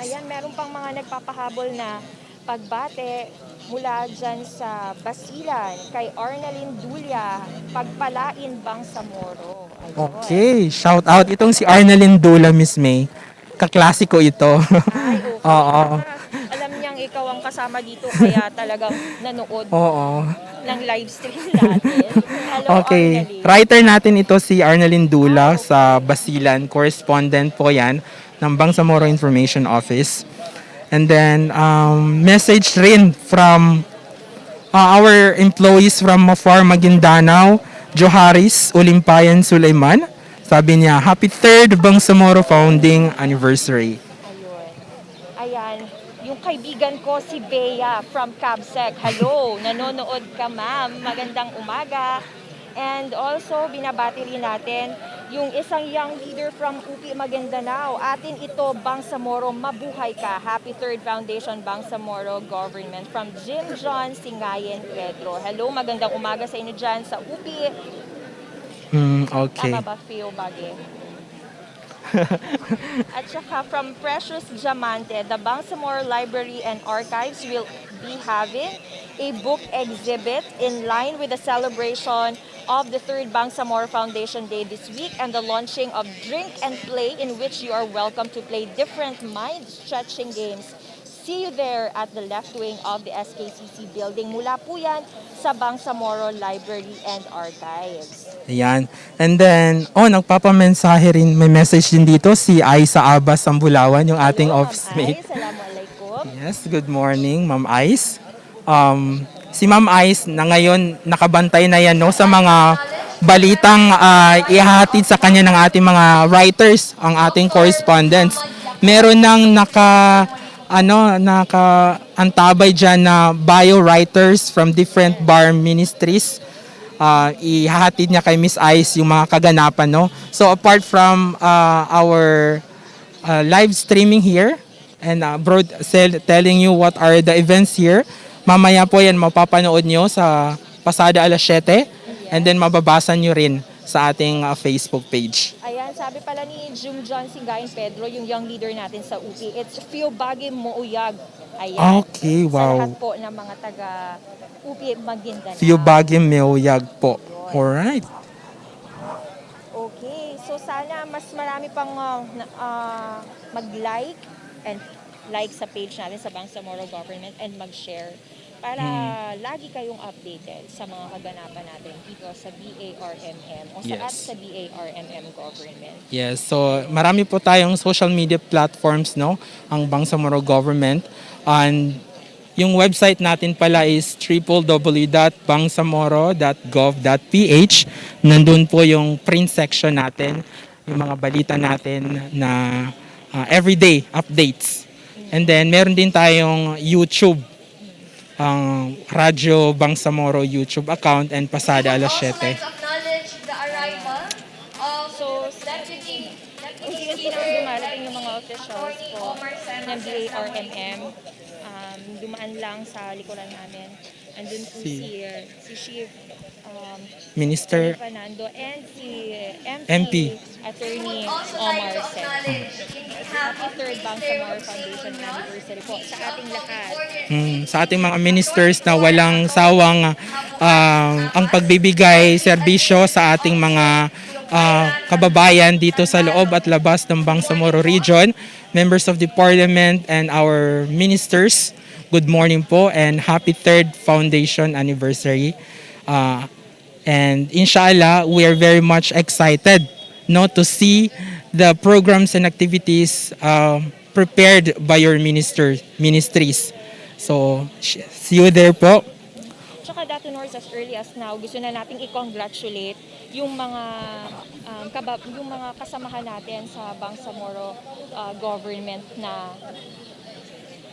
Ayan, meron pang mga nagpapahabol na pagbate mula dyan sa Basilan kay Arnalyn Dulia, pagpalain Bangsamoro. Ayun.
Okay, shout out. Itong si Arnalyn Dula, Miss May. Kaklasiko ito.
Ay, okay.
Oo.
Alam niyang ikaw ang kasama dito kaya talagang nanood
Oo.
ng live stream natin. Hello,
Okay.
Arnalyn.
Writer natin ito si Arnalyn Dula sa Basilan. Correspondent po yan ng Bangsamoro Information Office. And then, message rin from our employees from Mafar, Maguindanao, Joharis, Ulimpayan, Sulaiman. Sabi niya, happy 3rd Bangsamoro Founding Anniversary.
Ayun. Ayan, yung kaibigan ko si Bea from Cabsec. Hello, nanonood ka ma'am. Magandang umaga. And also, binabati rin natin yung isang young leader from UP Maguindanao. Atin ito, Bangsamoro, mabuhay ka. Happy 3rd Foundation Bangsamoro Government from Jim John Singayen Pedro. Hello, magandang umaga sa inyo dyan sa UP.
Okay.
Tama ba, Feo Bage? At saka from Precious Diamante, the Bangsamoro Library and Archives will be having a book exhibit in line with the celebration of the 3rd Bangsamoro Foundation Day this week and the launching of Drink and Play, in which you are welcome to play different mind-stretching games. See you there at the left wing of the SKCC building. Mula po yan sa Bangsamoro Library and Archives.
Ayan. And then, nagpapamensahe rin, may message din dito, si Aisa Abbas Sambulawan, yung ating
Hello,
office
Ma'am
mate.
Ay, Assalamualaikum.
Yes, good morning, Ma'am Ice. si Ma'am Ice na ngayon nakabantay na yan no, sa mga balitang ihahatid sa kanya ng ating mga writers, ang ating correspondents. Meron nang antabay dyan na bio writers from different bar ministries. Ihahatid niya kay Miss Ice yung mga kaganapan, no? So apart from our live streaming here and telling you what are the events here, mamaya po yan mapapanood nyo sa pasada alas 7 and then mababasa nyo rin sa ating Facebook page.
Ayan, sabi pala ni Jum John Singayan Pedro, yung young leader natin sa UP, it's Fio Bagim Mouyag. Ayan.
Okay, wow.
Sa lahat po ng mga taga UP Maguindanao.
Few Bagim Meoyag po. Alright.
Okay, so sana mas marami pang mag-like and like sa page natin sa Bangsamoro Government and mag-share para lagi kayong updated sa mga kaganapan natin dito sa BARMM o sa BARMM Government.
Yes, so marami po tayong social media platforms, no? Ang Bangsamoro Government. And yung website natin pala is www.bangsamoro.gov.ph. Nandun po yung print section natin, yung mga balita natin na everyday updates. And then meron din tayong YouTube, ang Radyo Bangsamoro YouTube account and pasada alas 7.
Acknowledge the arrival of Deputy
Hindi na dumarating yung mga officials po ng BARMM. Dumaan lang sa likuran namin. Andun po si Chief
Minister
Fernando and si
MP.
Attorney Omar Sen. Happy 3rd Bangsamoro Foundation anniversary po sa ating lahat.
Sa ating mga ministers na walang sawang ang pagbibigay serbisyo sa ating mga kababayan dito sa loob at labas ng Bangsamoro Region, members of the Parliament and our ministers. Good morning po and happy 3rd Foundation anniversary. And inshallah, we are very much excited to see the programs and activities prepared by your ministries. So, see you there po.
Tsaka Dato Norris, as early as now, gusto na nating i-congratulate yung mga kasamahan natin sa Bangsamoro government na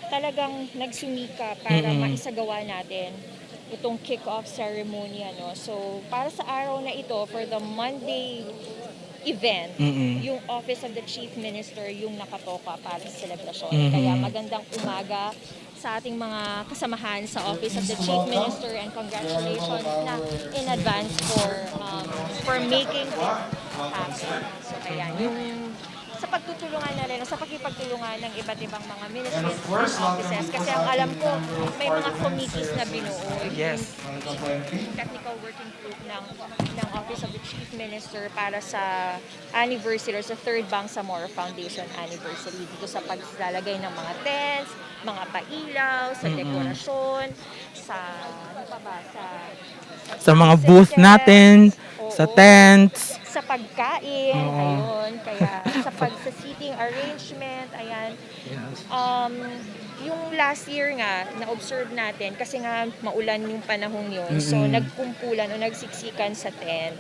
talagang nagsumika para maisagawa natin itong Kickoff Ceremony. So, para sa araw na ito, for the Monday event, yung Office of the Chief Minister yung nakatoka para sa selebrasyon. Kaya magandang umaga sa ating mga kasamahan sa Office of the Chief Minister and congratulations na in advance for making it happen. So, ayan, yung sa pagtutulungan na rin, sa pakipagtulungan ng iba't ibang mga ministries and offices. Kasi ang alam ko, may mga committees na binuo.
Yes.
Yung technical working group ng Office of the Chief Minister para sa anniversary or sa 3rd Bangsamoro Foundation anniversary. Dito sa paglalagay ng mga tents, mga pailaw, sa dekorasyon, sa
sa mga booth natin, sa tents,
sa pagkain, ayun, kaya sa seating arrangement, ayan. Yung last year nga, na-observe natin, kasi nga maulan yung panahon yun, so nagkumpulan o nagsiksikan sa tent.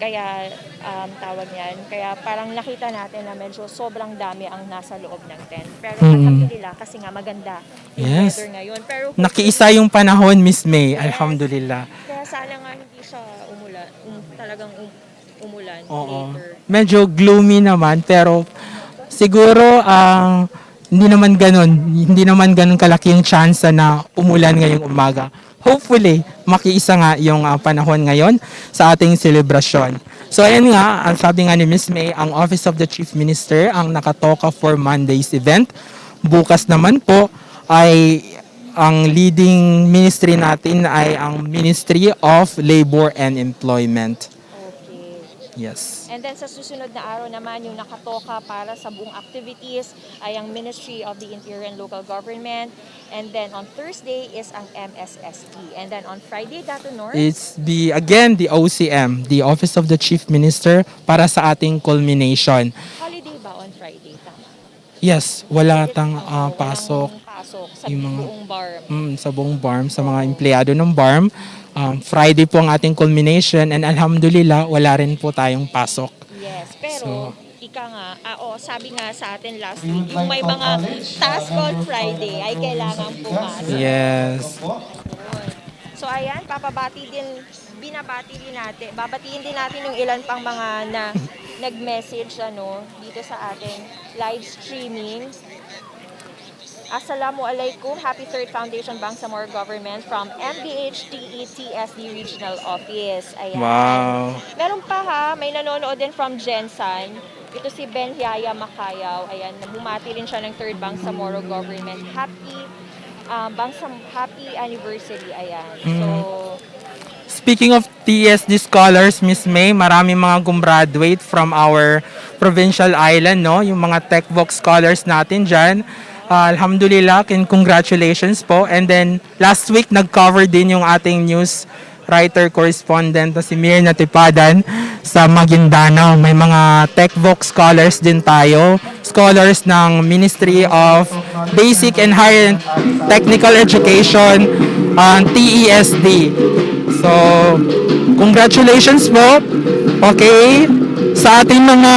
Kaya, tawag yan, kaya parang nakita natin na medyo sobrang dami ang nasa loob ng tent. Pero alhamdulillah, kasi nga maganda yung weather ngayon. Pero
nakiisa yung panahon, Miss May, alhamdulillah.
Kaya sana nga hindi siya umulan, talagang umulan later.
Medyo gloomy naman pero siguro hindi naman ganun kalaki yung chance na umulan ngayong umaga. Hopefully, makiisa nga yung panahon ngayon sa ating selebrasyon. So ayan nga, ang sabi nga ni Miss May, ang Office of the Chief Minister ang nakatoka for Monday's event. Bukas naman po ay ang leading ministry natin ay ang Ministry of Labor and Employment. Yes.
And then sa susunod na araw naman, yung nakatoka para sa buong activities ay ang Ministry of the Interior and Local Government. And then on Thursday is ang MSSD. And then on Friday, Dato Norris?
It's the OCM, the Office of the Chief Minister, para sa ating culmination.
Holiday ba on Friday? Tama.
Yes, wala tang pasok.
Walang pasok sa
Yung mga-
buong BARM.
Sa buong BARM, sa mga empleyado ng BARM. Friday po ang ating culmination and alhamdulillah, wala rin po tayong pasok.
Yes, pero ika nga, sabi nga sa atin last week, yung may mga task called Friday ay kailangan pumasok.
Yes.
So ayan, babatiin din natin yung ilan pang mga na nag-message dito sa ating live streaming. Assalamualaikum, Happy Third Foundation Bangsamoro Government from MBHTE TSD Regional Office. Ayan.
Wow.
Meron pa may nanonood din from Jensan. Ito si Ben Yaya Makayaw. Ayan, bumati rin siya ng Third Bangsamoro Government. Happy anniversary. Ayan. So,
Speaking of TSD scholars, Miss May, marami mga gumraduate from our provincial island, no? Yung mga TechVox scholars natin dyan. Alhamdulillah, and congratulations po. And then, last week, nag-cover din yung ating news writer correspondent na si Mirna Tipadan sa Maguindanao. May mga TechVox scholars din tayo. Scholars ng Ministry of Basic and Higher Technical Education, TESD. So, congratulations po. Okay. Sa ating mga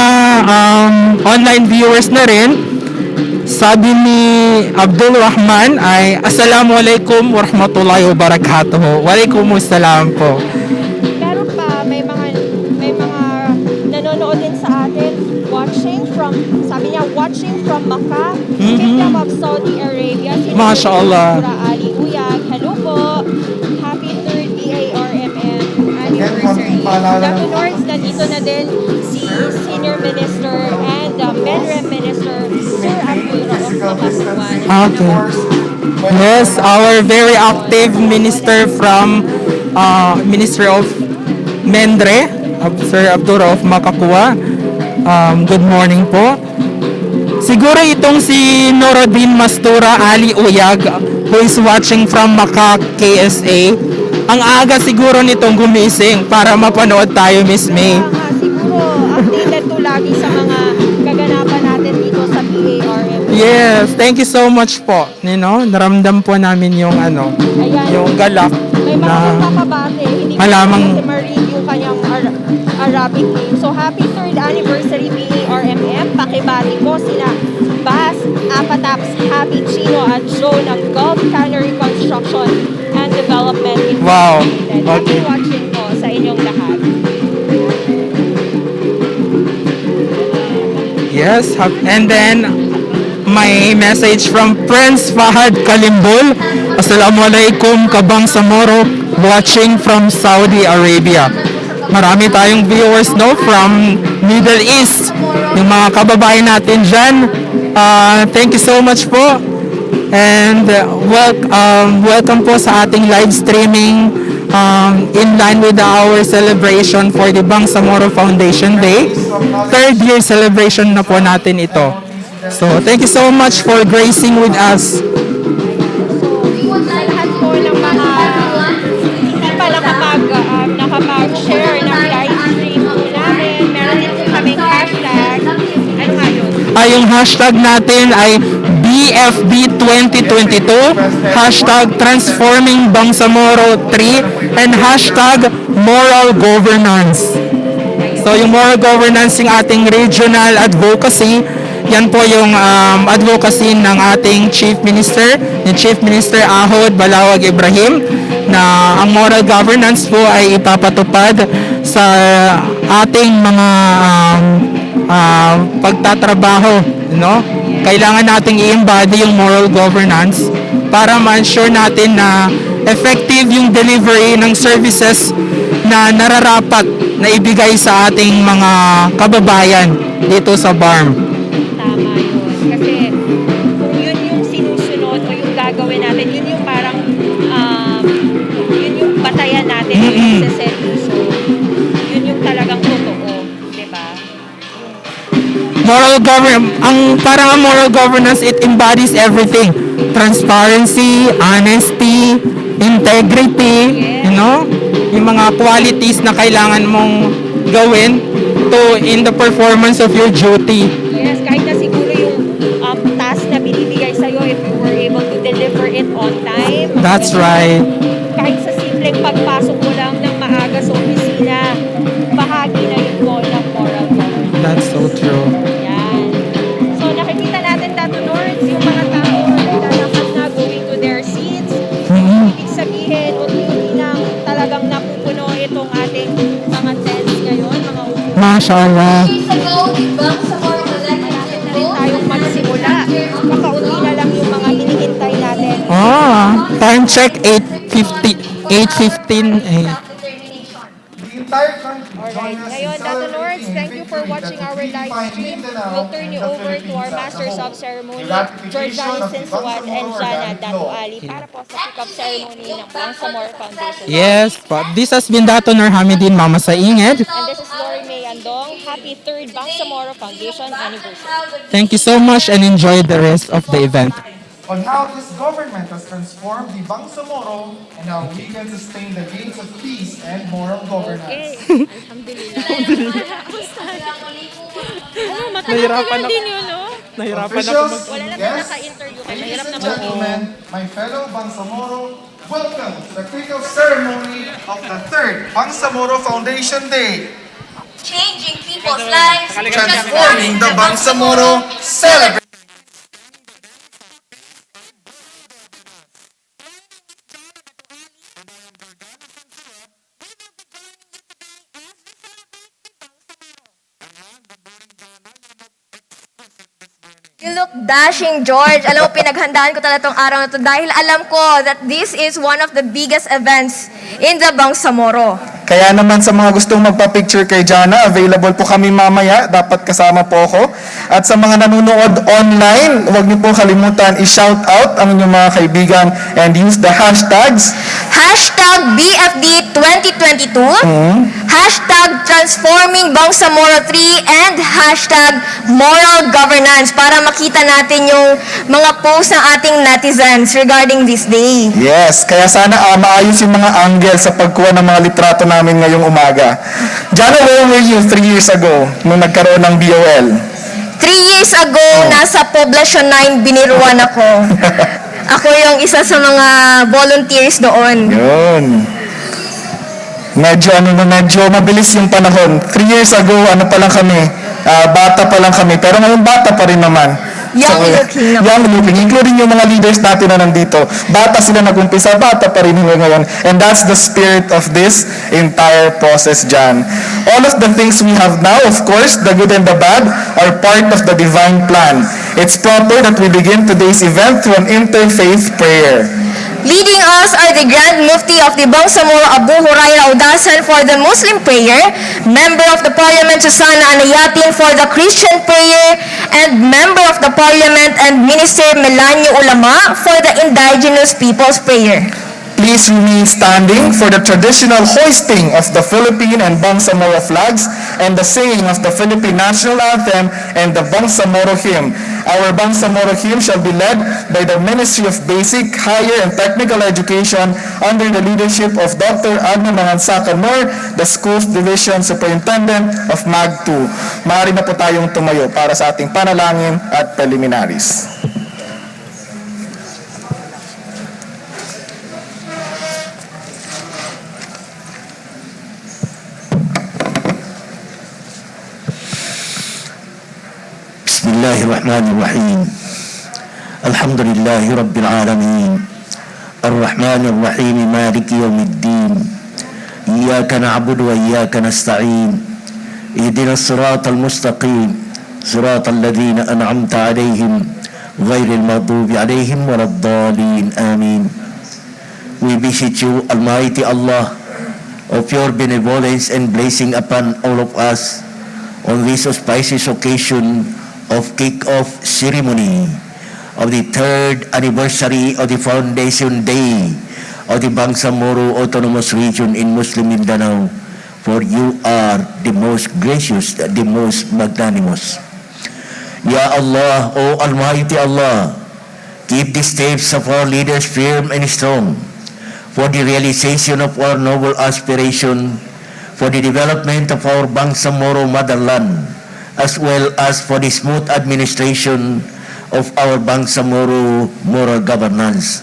online viewers na rin, sabi ni Abdul Rahman ay Assalamualaikum warahmatullahi wabarakatuh. Waalaikumsalam po.
meron pa, may mga nanonood din sa atin, sabi niya, watching from Makkah, Kingdom of Saudi Arabia.
Masya Allah.
Ali Uyag, hello po. Happy 3rd BARMM anniversary. Dr. Norris, nandito na din si Senior Minister and Medrem Minister, Sir Abdul of Kapasuan.
Okay. Yes, our very active minister from Ministry of Mendre, Sir Abdul of Makakua. Good morning po. Siguro itong si Norodin Mastura Ali Uyag, who is watching from Macau, KSA. Ang aga siguro nitong gumising para mapanood tayo, Miss May.
Siguro updated to lagi sa mga kaganapan natin dito sa BARM.
Yes, thank you so much po. Naramdam po namin yung yung galak
May mga
na
magpapabate, hindi ko
malamang-
kasi ma-read yung kanyang Arabic name. So, happy 3rd anniversary BARMM. Pakibati po sila Bas, Apataps, Happy Chino at Joe ng Gulf Cannery Construction and Development Incorporated.
Wow.
Happy
Okay.
watching po sa inyong lahat.
Yes, and then may message from Prince Fahad Kalimbol. Assalamualaikum Kabangsamoro, watching from Saudi Arabia. Marami tayong viewers from Middle East. Yung mga kababayan natin dyan. Thank you so much po. And welcome po sa ating live streaming in line with our celebration for the Bangsamoro Foundation Day. Third year celebration na po natin ito. So, thank you so much for gracing with us.
Sa lahat po ng mga hindi pa nakapag-share ng live stream po namin, meron din po kaming hashtag. Ano nga yun?
Yung hashtag natin ay BFB2022, hashtag Transforming Bangsamoro 3, and hashtag Moral Governance. So yung moral governance yung ating regional advocacy, yan po yung advocacy ng ating Chief Minister, ni Chief Minister Ahod Balawag Ibrahim, na ang moral governance po ay ipapatupad sa ating mga pagtatrabaho, Kailangan nating i-embody yung moral governance para ma-ensure natin na effective yung delivery ng services na nararapat na ibigay sa ating mga kababayan dito sa BARM.
Tama yun. Kasi kung yun yung sinusunod o yung gagawin natin, yun yung parang yun yung batayan natin sa serviso. Yun yung talagang totoo, di ba?
Moral governance, ang moral governance, it embodies everything. Transparency, honesty, integrity, yung mga qualities na kailangan mong gawin in the performance of your duty.
Yes, kahit na siguro yung task na binibigay sa'yo, if you were able to
That's right.
Kahit sa simpleng pagpasok mo lang ng maaga sa opisina, bahagi na yun po ng moral governance.
That's so true.
Yan. So nakikita natin, Dato Nords, yung mga tao naglalakad na going to their seats. Ibig sabihin, unti-unti nang talagang napupuno itong ating mga tents ngayon, mga upo.
Mashallah.
Years ago, the Bangsamoro elected
Na rin tayong magsimula. Kakaunti na lang yung mga hinihintay natin.
Time check 8:50. 8:15.
The entire country
Alright, ngayon, Dato Nords, thank you for watching our live stream. We'll turn you over to our Masters of Ceremony, Georgiana Sinsuat and Jana Dato Ali para po sa Kickoff Ceremony ng Bangsamoro Foundation.
Yes, but this has been Dato Nur Hamidin, Mama sa Inged.
And this is Lori May Andong. Happy 3rd Bangsamoro Foundation anniversary.
Thank you so much and enjoy the rest of the event.
on how this government has transformed the Bangsamoro and how we can sustain the gains of peace and moral governance.
Nahirapan ako. Nahirapan ako
Officials,
Wala lang
guests,
naka-interview kaya
ladies
mahirap
and
naman.
gentlemen, my fellow Bangsamoro, welcome to the Kickoff Ceremony of the 3rd Bangsamoro Foundation Day.
Changing people's lives,
Transforming the Bangsamoro, celebrate.
You look dashing, George. Alam mo, pinaghandaan ko talaga tong araw na to dahil alam ko that this is one of the biggest events in the Bangsamoro.
Kaya naman sa mga gustong magpa-picture kay Jana, available po kami mamaya. Dapat kasama po ako. At sa mga nanonood online, huwag niyo po kalimutan i-shout out ang inyong mga kaibigan and use the hashtags.
Hashtag BFD 2022, hashtag Transforming Bangsamoro 3, and hashtag Moral Governance para makita natin yung mga posts ng ating netizens regarding this day.
Yes, kaya sana maayos yung mga angle sa pagkuha ng mga litrato namin ngayong umaga. Jana, where were you 3 years ago nung nagkaroon ng BOL?
3 years ago, nasa Poblacion 9, biniruan ako. Ako yung isa sa mga volunteers doon.
Yun. Medyo mabilis yung panahon. 3 years ago, ano pa lang kami, bata pa lang kami. Pero ngayon bata pa rin naman.
Young looking naman.
Young looking, including yung mga leaders natin na nandito. Bata sila nag-umpisa, bata pa rin ngayon. And that's the spirit of this entire process, Jan. All of the things we have now, of course, the good and the bad, are part of the divine plan. It's proper that we begin today's event through an interfaith prayer.
Leading us are the Grand Mufti of the Bangsamoro Abu Huraira Udasan for the Muslim prayer, Member of the Parliament Susana Anayatin for the Christian prayer, and Member of the Parliament and Minister Melanio Ulama for the Indigenous People's prayer.
Please remain standing for the traditional hoisting of the Philippine and Bangsamoro flags and the singing of the Philippine National Anthem and the Bangsamoro Hymn. Our Bangsamoro Hymn shall be led by the Ministry of Basic, Higher and Technical Education under the leadership of Dr. Agno Mangansakan Moore, the Schools Division Superintendent of MAG 2. Maaari na po tayong tumayo para sa ating panalangin at preliminaries.
بسم الله الرحمن الرحيم الحمد لله رب العالمين الرحمن الرحيم مالك يوم الدين إياك نعبد وإياك نستعين اهدنا الصراط المستقيم صراط الذين أنعمت عليهم غير المغضوب عليهم ولا الضالين آمين. We beseech you, Almighty Allah, of your benevolence and blessing upon all of us on this auspicious occasion of Kickoff Ceremony of the 3rd anniversary of the Foundation Day of the Bangsamoro Autonomous Region in Muslim Mindanao, for you are the most gracious, the most magnanimous. Ya Allah, O Almighty Allah, keep the steps of our leaders firm and strong for the realization of our noble aspiration, for the development of our Bangsamoro motherland, as well as for the smooth administration of our Bangsamoro moral governance.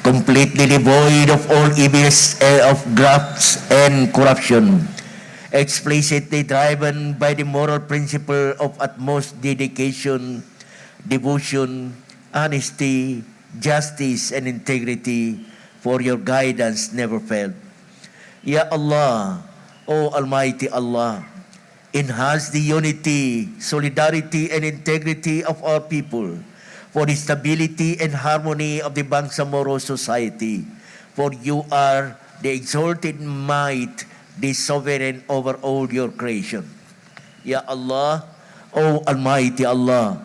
completely devoid of all evils of grafts and corruption, explicitly driven by the moral principle of utmost dedication, devotion, honesty, justice, and integrity, for your guidance never failed. Ya Allah, O Almighty Allah, enhance the unity, solidarity, and integrity of our people, for the stability and harmony of the Bangsamoro society, for you are the exalted might, the sovereign over all your creation. Ya Allah, O Almighty Allah,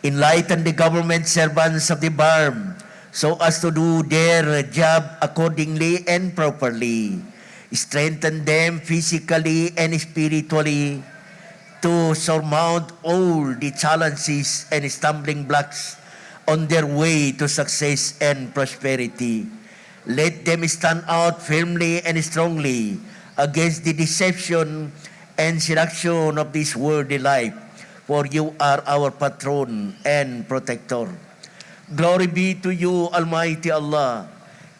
enlighten the government servants of the BARM so as to do their job accordingly and properly. Strengthen them physically and spiritually to surmount all the challenges and stumbling blocks on their way to success and prosperity. Let them stand out firmly and strongly against the deception and seduction of this worldly life, for you are our patron and protector. Glory be to you, Almighty Allah.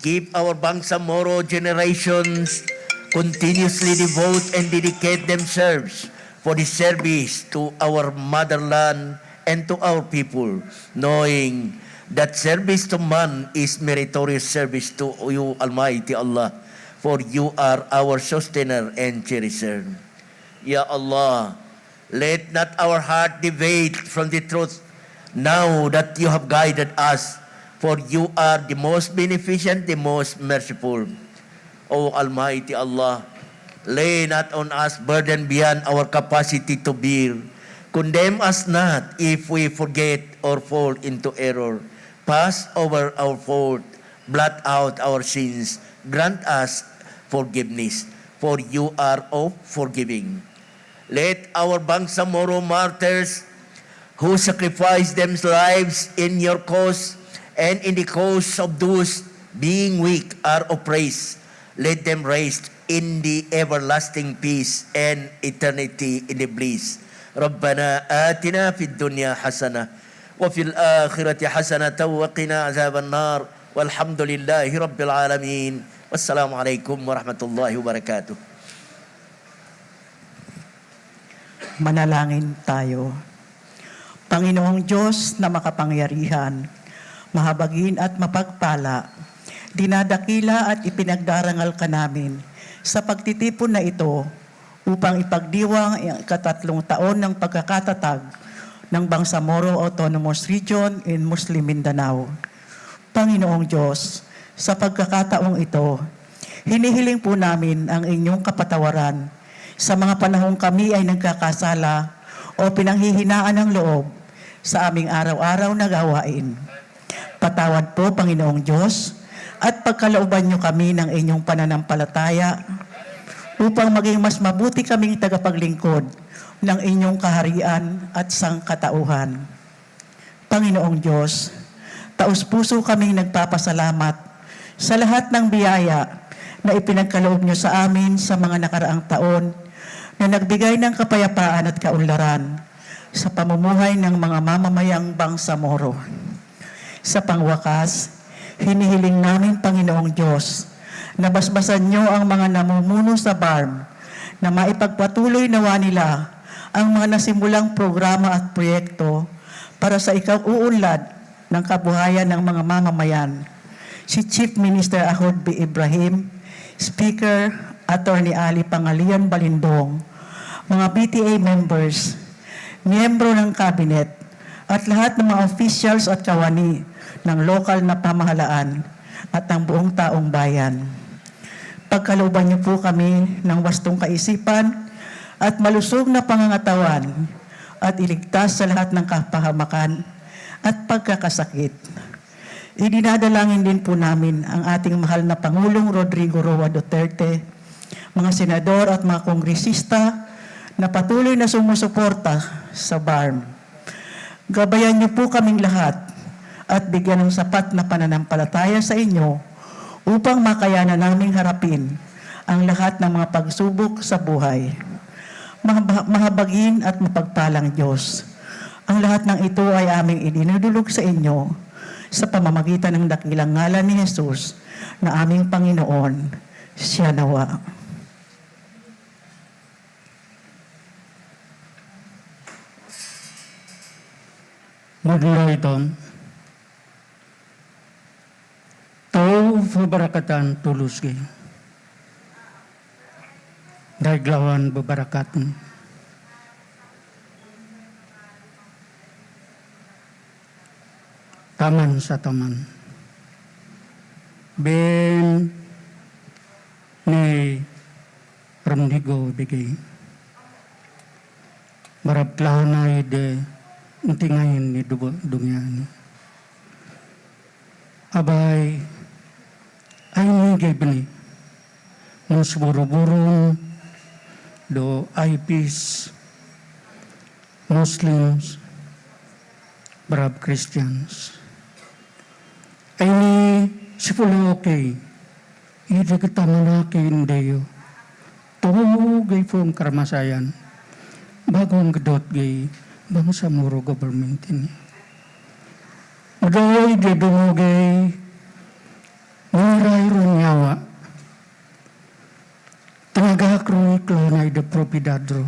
Keep our Bangsamoro generations continuously devote and dedicate themselves for the service to our motherland and to our people, knowing that service to man is meritorious service to you, Almighty Allah, for you are our sustainer and cherisher. Ya Allah, let not our heart deviate from the truth now that you have guided us, for you are the most beneficent, the most merciful. O Almighty Allah, lay not on us burden beyond our capacity to bear. Condemn us not if we forget or fall into error. Pass over our fault, blot out our sins, grant us forgiveness, for you are of forgiving. Let our Bangsamoro martyrs who sacrificed their lives in your cause and in the cause of those being weak are oppressed, let them rest in the everlasting peace and eternity in the bliss. ربنا آتنا في الدنيا حسنة وفي الآخرة حسنة وقنا عذاب النار والحمد لله رب العالمين والسلام عليكم ورحمة الله وبركاته.
Manalangin tayo. Panginoong Diyos na makapangyarihan, mahabagin at mapagpala, dinadakila at ipinagdarangal ka namin sa pagtitipon na ito upang ipagdiwang ang ika-3 taon ng pagkakatatag ng Bangsamoro Autonomous Region in Muslim Mindanao. Panginoong Diyos, sa pagkakataong ito, hinihiling po namin ang inyong kapatawaran sa mga panahong kami ay nagkakasala o pinanghihinaan ng loob sa aming araw-araw na gawain. Patawad po, Panginoong Diyos, at pagkalooban niyo kami ng inyong pananampalataya upang maging mas mabuti kaming tagapaglingkod ng inyong kaharian at sangkatauhan. Panginoong Diyos, taus-puso kaming nagpapasalamat sa lahat ng biyaya na ipinagkaloob niyo sa amin sa mga nakaraang taon na nagbigay ng kapayapaan at kaunlaran sa pamumuhay ng mga mamamayang Bangsamoro. Sa pangwakas, hinihiling namin, Panginoong Diyos, na basbasan niyo ang mga namumuno sa BARM na maipagpatuloy nawa nila ang mga nasimulang programa at proyekto para sa ikauunlad ng kabuhayan ng mga mamamayan. Si Chief Minister Ahod B. Ibrahim, Speaker Attorney Ali Pangalian Balindong, mga PTA members, miyembro ng Cabinet, at lahat ng mga officials at kawani ng lokal na pamahalaan at ng buong taong bayan. Pagkalooban niyo po kami ng wastong kaisipan at malusog na pangangatawan at iligtas sa lahat ng kapahamakan at pagkakasakit. Idinadalangin din po namin ang ating mahal na Pangulong Rodrigo Roa Duterte, mga senador at mga kongresista na patuloy na sumusuporta sa BARM. Gabayan niyo po kaming lahat at bigyan ng sapat na pananampalataya sa inyo upang makayanan naming harapin ang lahat ng mga pagsubok sa buhay. Mahabagin at mapagpalang Diyos, ang lahat ng ito ay aming idinudulog sa inyo sa pamamagitan ng dakilang ngalan ni Jesus na aming Panginoon. Siya nawa.
Mudlo itong tau bebarakatan tulus ke daiglawan bebarakatan taman sa taman ben ni ramdigo bigay barap lahanay de untingayin ni dunya ni abay ay nigay bani ng buru-burong do IPs Muslims Arab Christians ay ni sipula okay ida kita manakin dayo gay pong karamasayan bagong gedot gay Bangsamoro government ini. Magaway di dumugay nangirairo nyawa tanagakro klonay de propidadro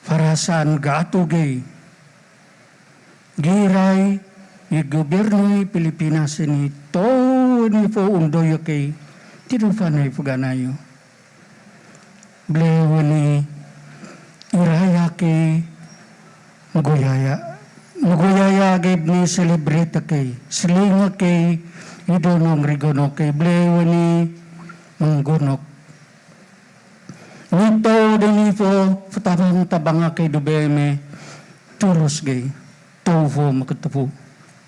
parasaan gato gay giray i gobyerno Pilipinas ini to ni po undoyo kay tinufanay puganayo blewo ni iraya kay Maguyaya gay ni celebrate kay silinga kay idonong rigono kay blewa ni manggunok nito din po tabang kay dubeme tulos gay tofo makatapo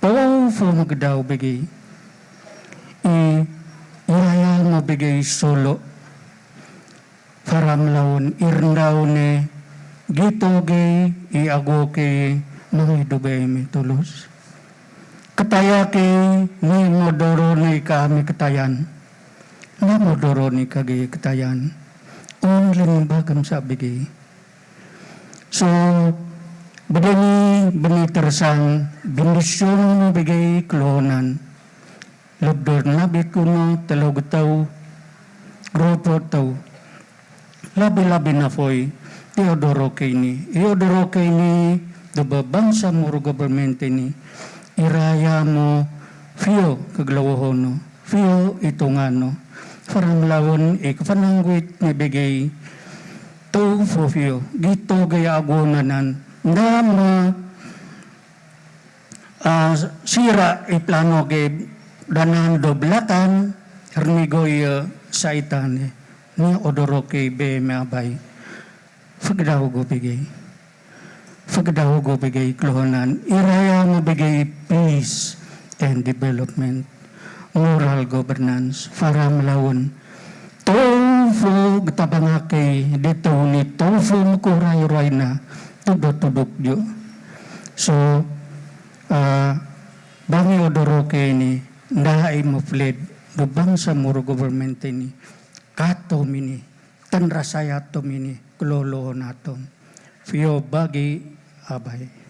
tofo magdaw bigay iraya mo bigay solo paramlaon irnaw ni gito gay iago kay mga dubeme tulos kataya kay ni modoro ni kami katayan na modoro ni kagay katayan only bagam sabi gay so bani tersang bindisyon mo bigay klonan lobdor nabit kuno talog tau grupo tau labi-labi na foy Teodoro kay ni the Bangsamoro government ni iraya mo fio kaglawohono fio itungano parang lawon kapanangwit ni bigay to fio gito gaya agonanan na sira iplano kay danan doblatan hernigoy sa itane ni odoro kay BM abay Fagdaw go bigay klohonan iraya mo bigay peace and development moral governance para malawon tofu gtabangakay dito ni tofu mukuray-ray na tudok dio so bangi odoro kay ni ndahay mo fled do Bangsamoro government ni kato mini tanrasaya to mini klolo naton fio bagi abay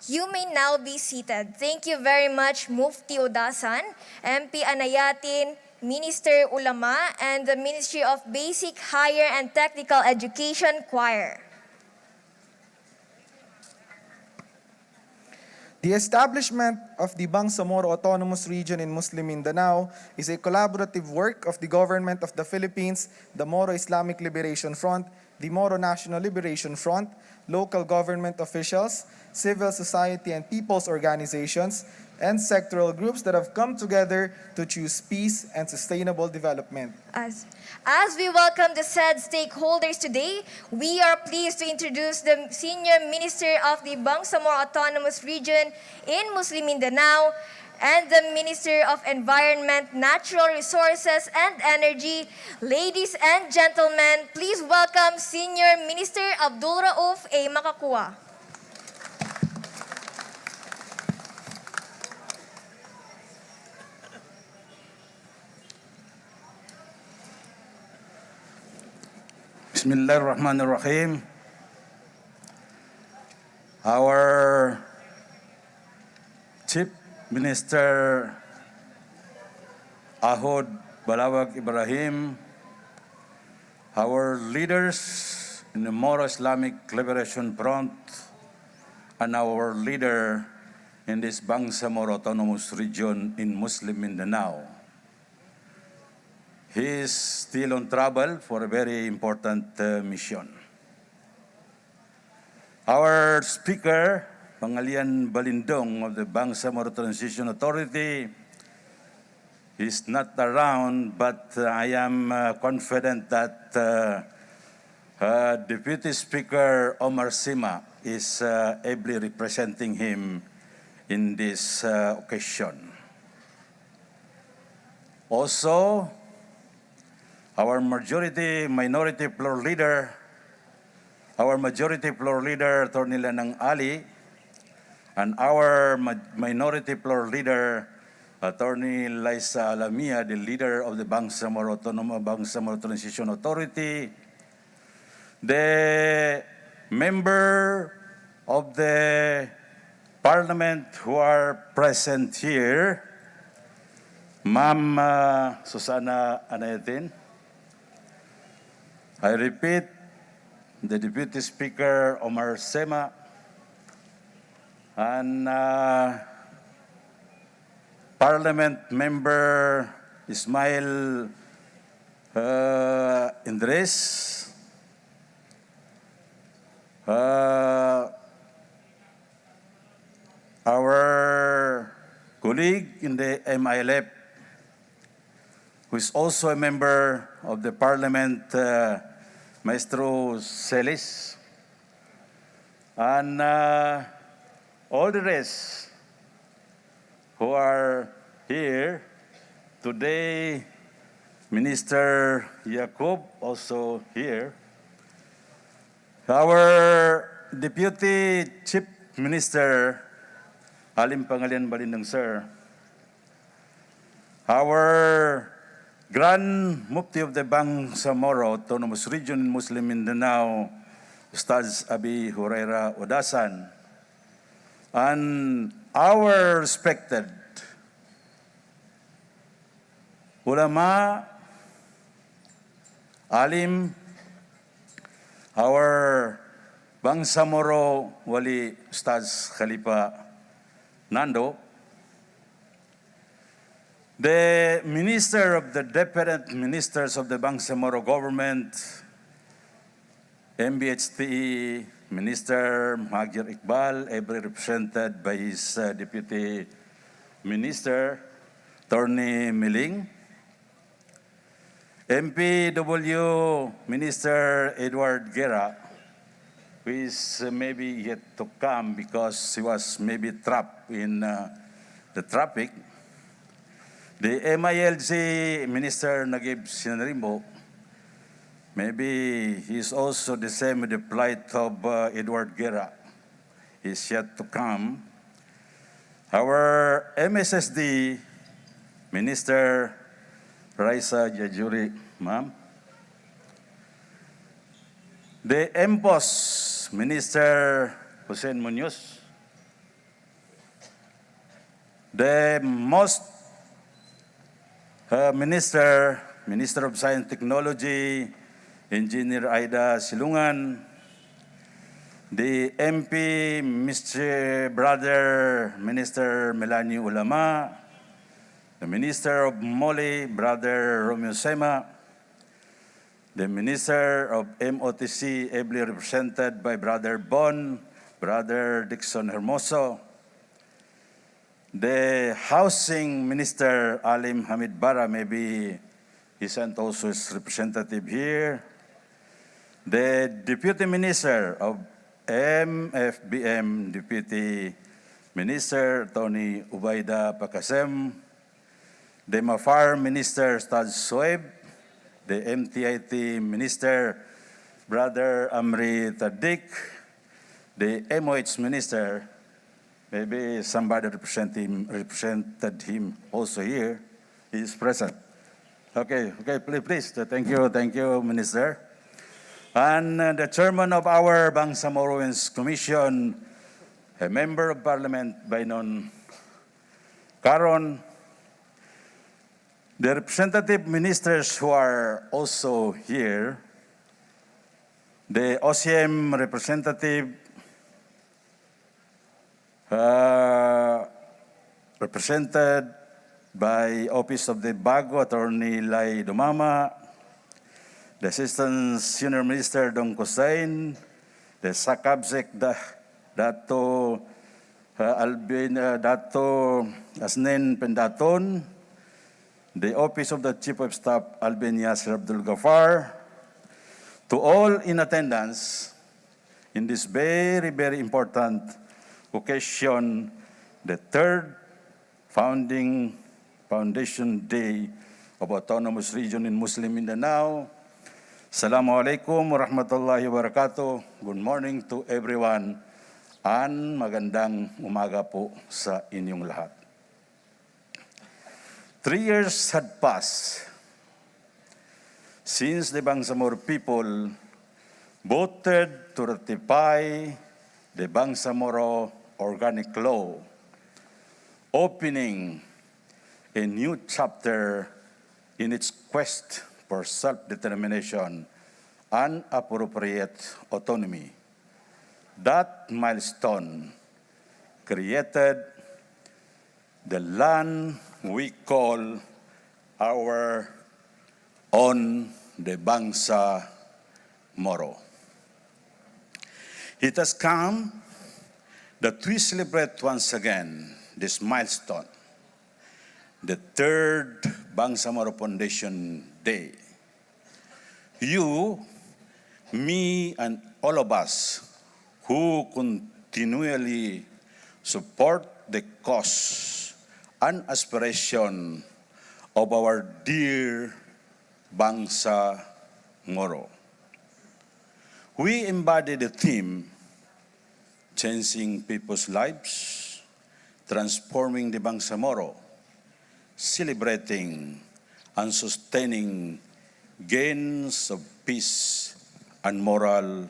You may now be seated. Thank you very much, Mufti Udasan, MP Anayatin, Minister Ulama, and the Ministry of Basic, Higher, and Technical Education Choir.
The establishment of the Bangsamoro Autonomous Region in Muslim Mindanao is a collaborative work of the Government of the Philippines, the Moro Islamic Liberation Front, the Moro National Liberation Front, local government officials, civil society and people's organizations, and sectoral groups that have come together to choose peace and sustainable development.
As we welcome the said stakeholders today, we are pleased to introduce the Senior Minister of the Bangsamoro Autonomous Region in Muslim Mindanao and the Minister of Environment, Natural Resources, and Energy. Ladies and gentlemen, please welcome Senior Minister Abdul Rauf A. Makakua.
Bismillahirrahmanirrahim. Our Chief Minister Ahod Balawag Ibrahim, our leaders in the Moro Islamic Liberation Front, and our leader in this Bangsamoro Autonomous Region in Muslim Mindanao. He is still on travel for a very important mission. Our speaker, Pangalian Balindong of the Bangsamoro Transition Authority, is not around, but I am confident that Deputy Speaker Omar Sima is ably representing him in this occasion. Also, our majority floor leader, Attorney Lanang Ali, and our minority floor leader, Attorney Liza Alamia, the leader of the Bangsamoro Transition Authority, the member of the Parliament who are present here, Ma'am Susana Anayatin. I repeat, the Deputy Speaker Omar Sema, and Parliament Member Ismail Indres, our colleague in the MILF, who is also a member of the Parliament, Maestro Celis, and all the rest who are here today. Minister Jacob also here. Our Deputy Chief Minister, Alim Pangalian Balindong Sir. Our Grand Mufti of the Bangsamoro Autonomous Region in Muslim Mindanao, Ustaz Abi Huraira Udasan, and our respected ulama, alim, our Bangsamoro Wali Ustaz Khalifa Nando, the Minister of the Different Ministers of the Bangsamoro Government, MBHTE Minister Magir Iqbal, ably represented by his Deputy Minister, Attorney Miling, MPW Minister Edward Guerra, who is maybe yet to come because he was maybe trapped in the traffic. The MILG Minister Nagib Sinrimbo, maybe he's also the same with the plight of Edward Guerra. He's yet to come. Our MSSD Minister Raisa Jajuri, ma'am. The MPOS Minister Hussein Munoz, the most Minister of Science and Technology, Engineer Aida Silungan, the MP, Mr. Brother Minister Melanie Ulama, the Minister of Moli, Brother Romeo Sema, the Minister of MOTC, ably represented by Brother Bon, Brother Dixon Hermoso, the Housing Minister Alim Hamid Bara, maybe he sent also his representative here, the Deputy Minister of MFBM, Deputy Minister Tony Ubaida Pakasem, the Mafar Minister Stad Soeb, the MTIT Minister Brother Amri Tadik, the MOH Minister, maybe somebody represented him also here. He is present. Okay, please. Thank you, Minister. And the chairman of our Bangsamoroans Commission, a member of Parliament by non Karon, the representative ministers who are also here, the OCM representative, represented by Office of the Bago Attorney Lai Dumama, the Assistant Senior Minister Dong Kosain, the Sakabsek Dato Dato Asnen Pendaton, the Office of the Chief of Staff Albin Yasir Abdul Ghaffar, to all in attendance in this very, very important occasion, the third Foundation Day of Autonomous Region in Muslim Mindanao. Assalamualaikum warahmatullahi wabarakatuh. Good morning to everyone and magandang umaga po sa inyong lahat. 3 years had passed since the Bangsamoro people voted to ratify the Bangsamoro Organic Law, opening a new chapter in its quest for self-determination and appropriate autonomy. That milestone created the land we call our own, the Bangsamoro. It has come that we celebrate once again this milestone, the third Bangsamoro Foundation Day. You, me, and all of us who continually support the cause and aspiration of our dear Bangsamoro. We embody the theme, changing people's lives, transforming the Bangsamoro, celebrating and sustaining gains of peace and moral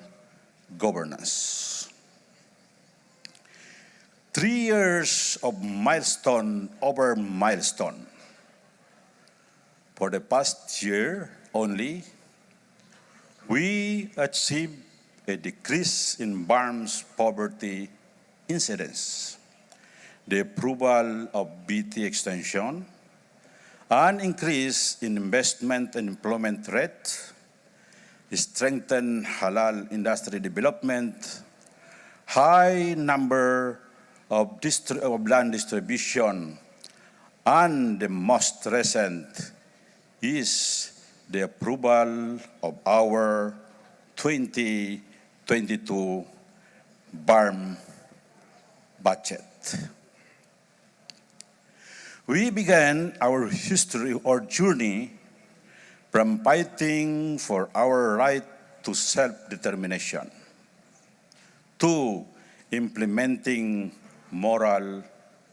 governance. 3 years of milestone over milestone. For the past year only, we achieved a decrease in BARM's poverty incidence, the approval of BT extension, an increase in investment and employment rate, strengthened halal industry development, high number of land distribution, and the most recent is the approval of our 2022 BARM budget. We began our history or journey from fighting for our right to self-determination to implementing moral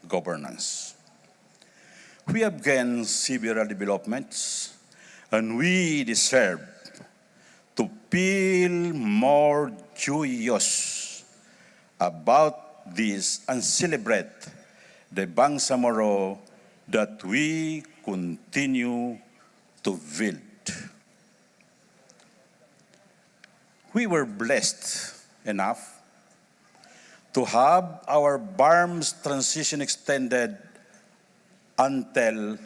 governance. We have gained several developments, and we deserve to feel more joyous about this and celebrate the Bangsamoro that we continue to build. We were blessed enough to have our BARMS transition extended until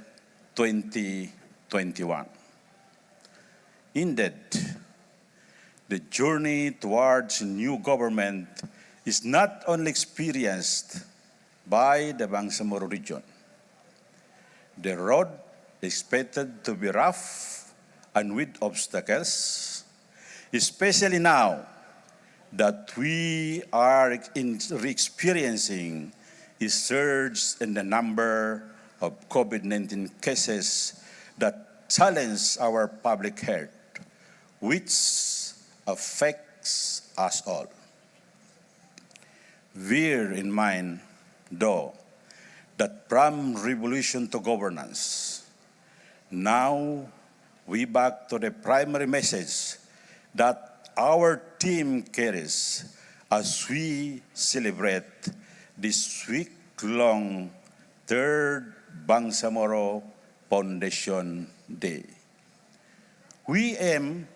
2021. Indeed, the journey towards new government is not only experienced by the Bangsamoro region. The road is expected to be rough and with obstacles, especially now that we are experiencing a surge in the number of COVID-19 cases that challenge our public health, which affects us all. Bear in mind, though, that from revolution to governance, now we back to the primary message that our team carries as we celebrate this week-long third Bangsamoro Foundation Day. We aim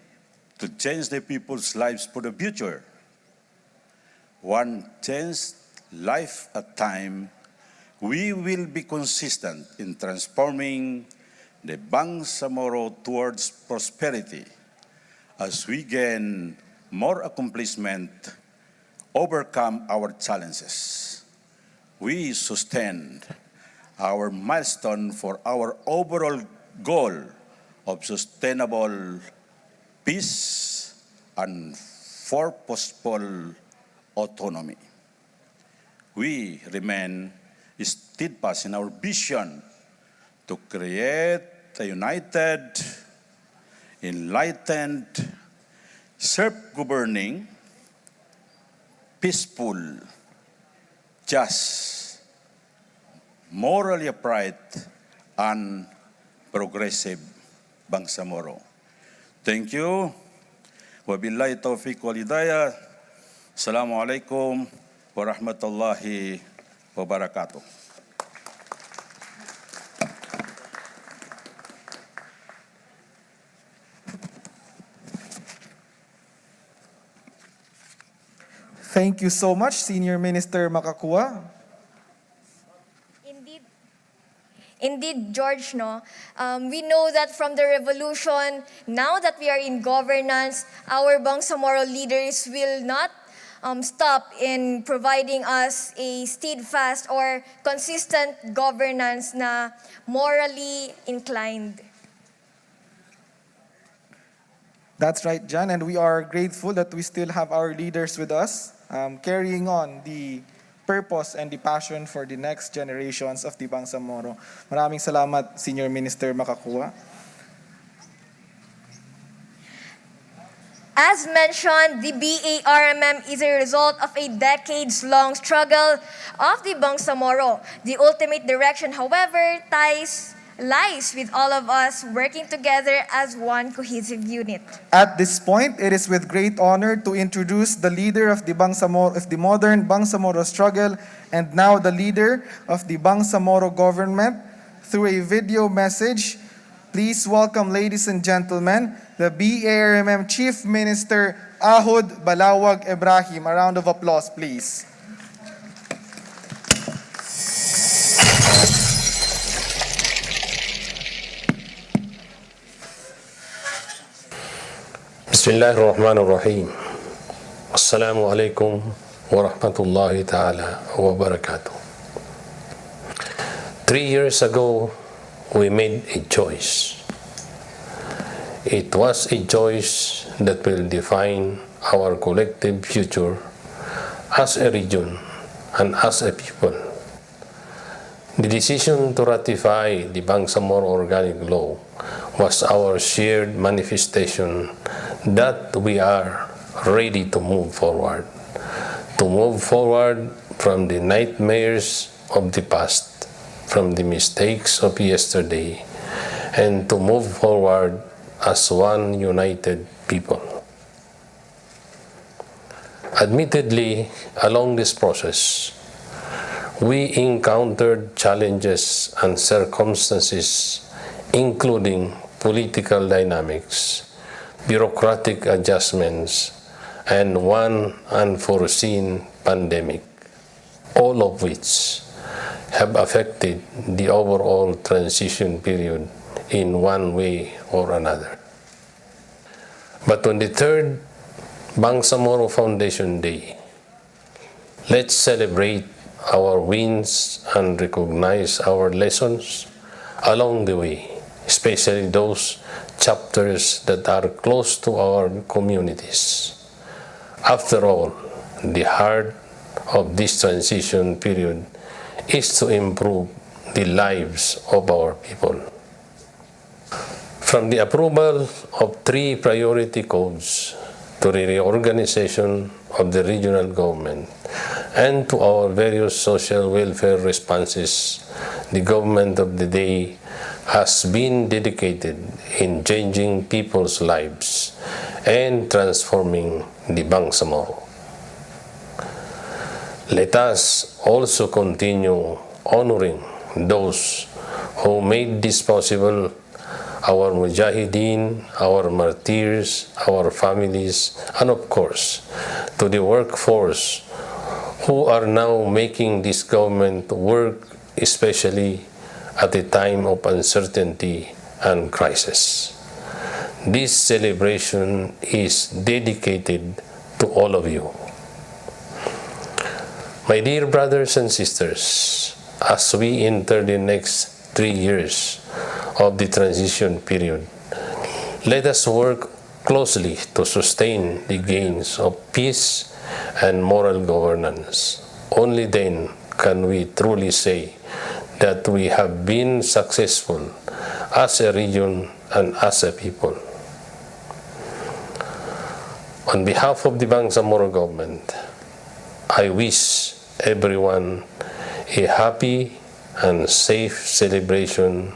to change the people's lives for the future. One changed life at a time, we will be consistent in transforming the Bangsamoro towards prosperity as we gain more accomplishment, overcome our challenges. We sustain our milestone for our overall goal of sustainable peace and purposeful autonomy. We remain steadfast in our vision to create a united, enlightened, self-governing, peaceful, just, morally upright, and progressive Bangsamoro. Thank you. Wabillahi taufiq wal hidayah. Assalamualaikum warahmatullahi wabarakatuh.
Thank you so much, Senior Minister Makakua.
Indeed, George, no? We know that from the revolution, now that we are in governance, our Bangsamoro leaders will not stop in providing us a steadfast or consistent governance na morally inclined.
That's right, Jan, and we are grateful that we still have our leaders with us, carrying on the purpose and the passion for the next generations of the Bangsamoro. Maraming salamat, Senior Minister Makakua.
As mentioned, the BARMM is a result of a decades-long struggle of the Bangsamoro. The ultimate direction, however, lies with all of us working together as one cohesive unit.
At this point, it is with great honor to introduce the leader of the modern Bangsamoro struggle and now the leader of the Bangsamoro government through a video message. Please welcome, ladies and gentlemen, the BARMM Chief Minister Ahud Balawag Ibrahim. A round of applause, please.
Bismillah ar-Rahman ar-Rahim. Assalamu alaikum wa rahmatullahi ta'ala wa barakatuh. 3 years ago, we made a choice. It was a choice that will define our collective future as a region and as a people. The decision to ratify the Bangsamoro Organic Law was our shared manifestation that we are ready to move forward from the nightmares of the past, from the mistakes of yesterday, and to move forward as one united people. Admittedly, along this process, We encountered challenges and circumstances, including political dynamics, bureaucratic adjustments, and one unforeseen pandemic, all of which have affected the overall transition period in one way or another. But on the third Bangsamoro Foundation Day, let's celebrate our wins and recognize our lessons along the way, especially those chapters that are close to our communities. After all, the heart of this transition period is to improve the lives of our people. From the approval of 3 priority codes to the reorganization of the regional government and to our various social welfare responses, the government of the day has been dedicated in changing people's lives and transforming the Bangsamoro. Let us also continue honoring those who made this possible, our mujahideen, our martyrs, our families, and of course, to the workforce who are now making this government work, especially at a time of uncertainty and crisis. This celebration is dedicated to all of you. My dear brothers and sisters, as we enter the next 3 years of the transition period, let us work closely to sustain the gains of peace and moral governance. Only then can we truly say that we have been successful as a region and as a people. On behalf of the Bangsamoro government, I wish everyone a happy and safe celebration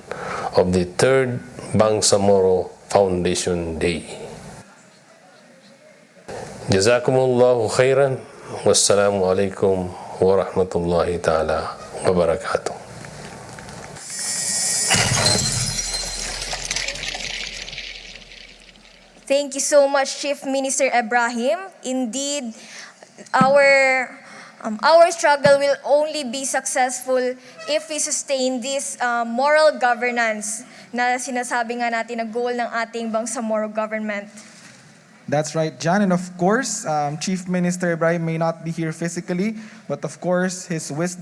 of the 3rd Bangsamoro Foundation Day. Jazakumullahu khairan. Wassalamu alaikum wa rahmatullahi ta'ala wa barakatuh.
Thank you so much, Chief Minister Ibrahim. Indeed, our struggle will only be successful if we sustain this moral governance na sinasabi nga natin na goal ng ating Bangsamoro government.
That's right, John. And of course, Chief Minister Ibrahim may not be here physically, but of course, his wisdom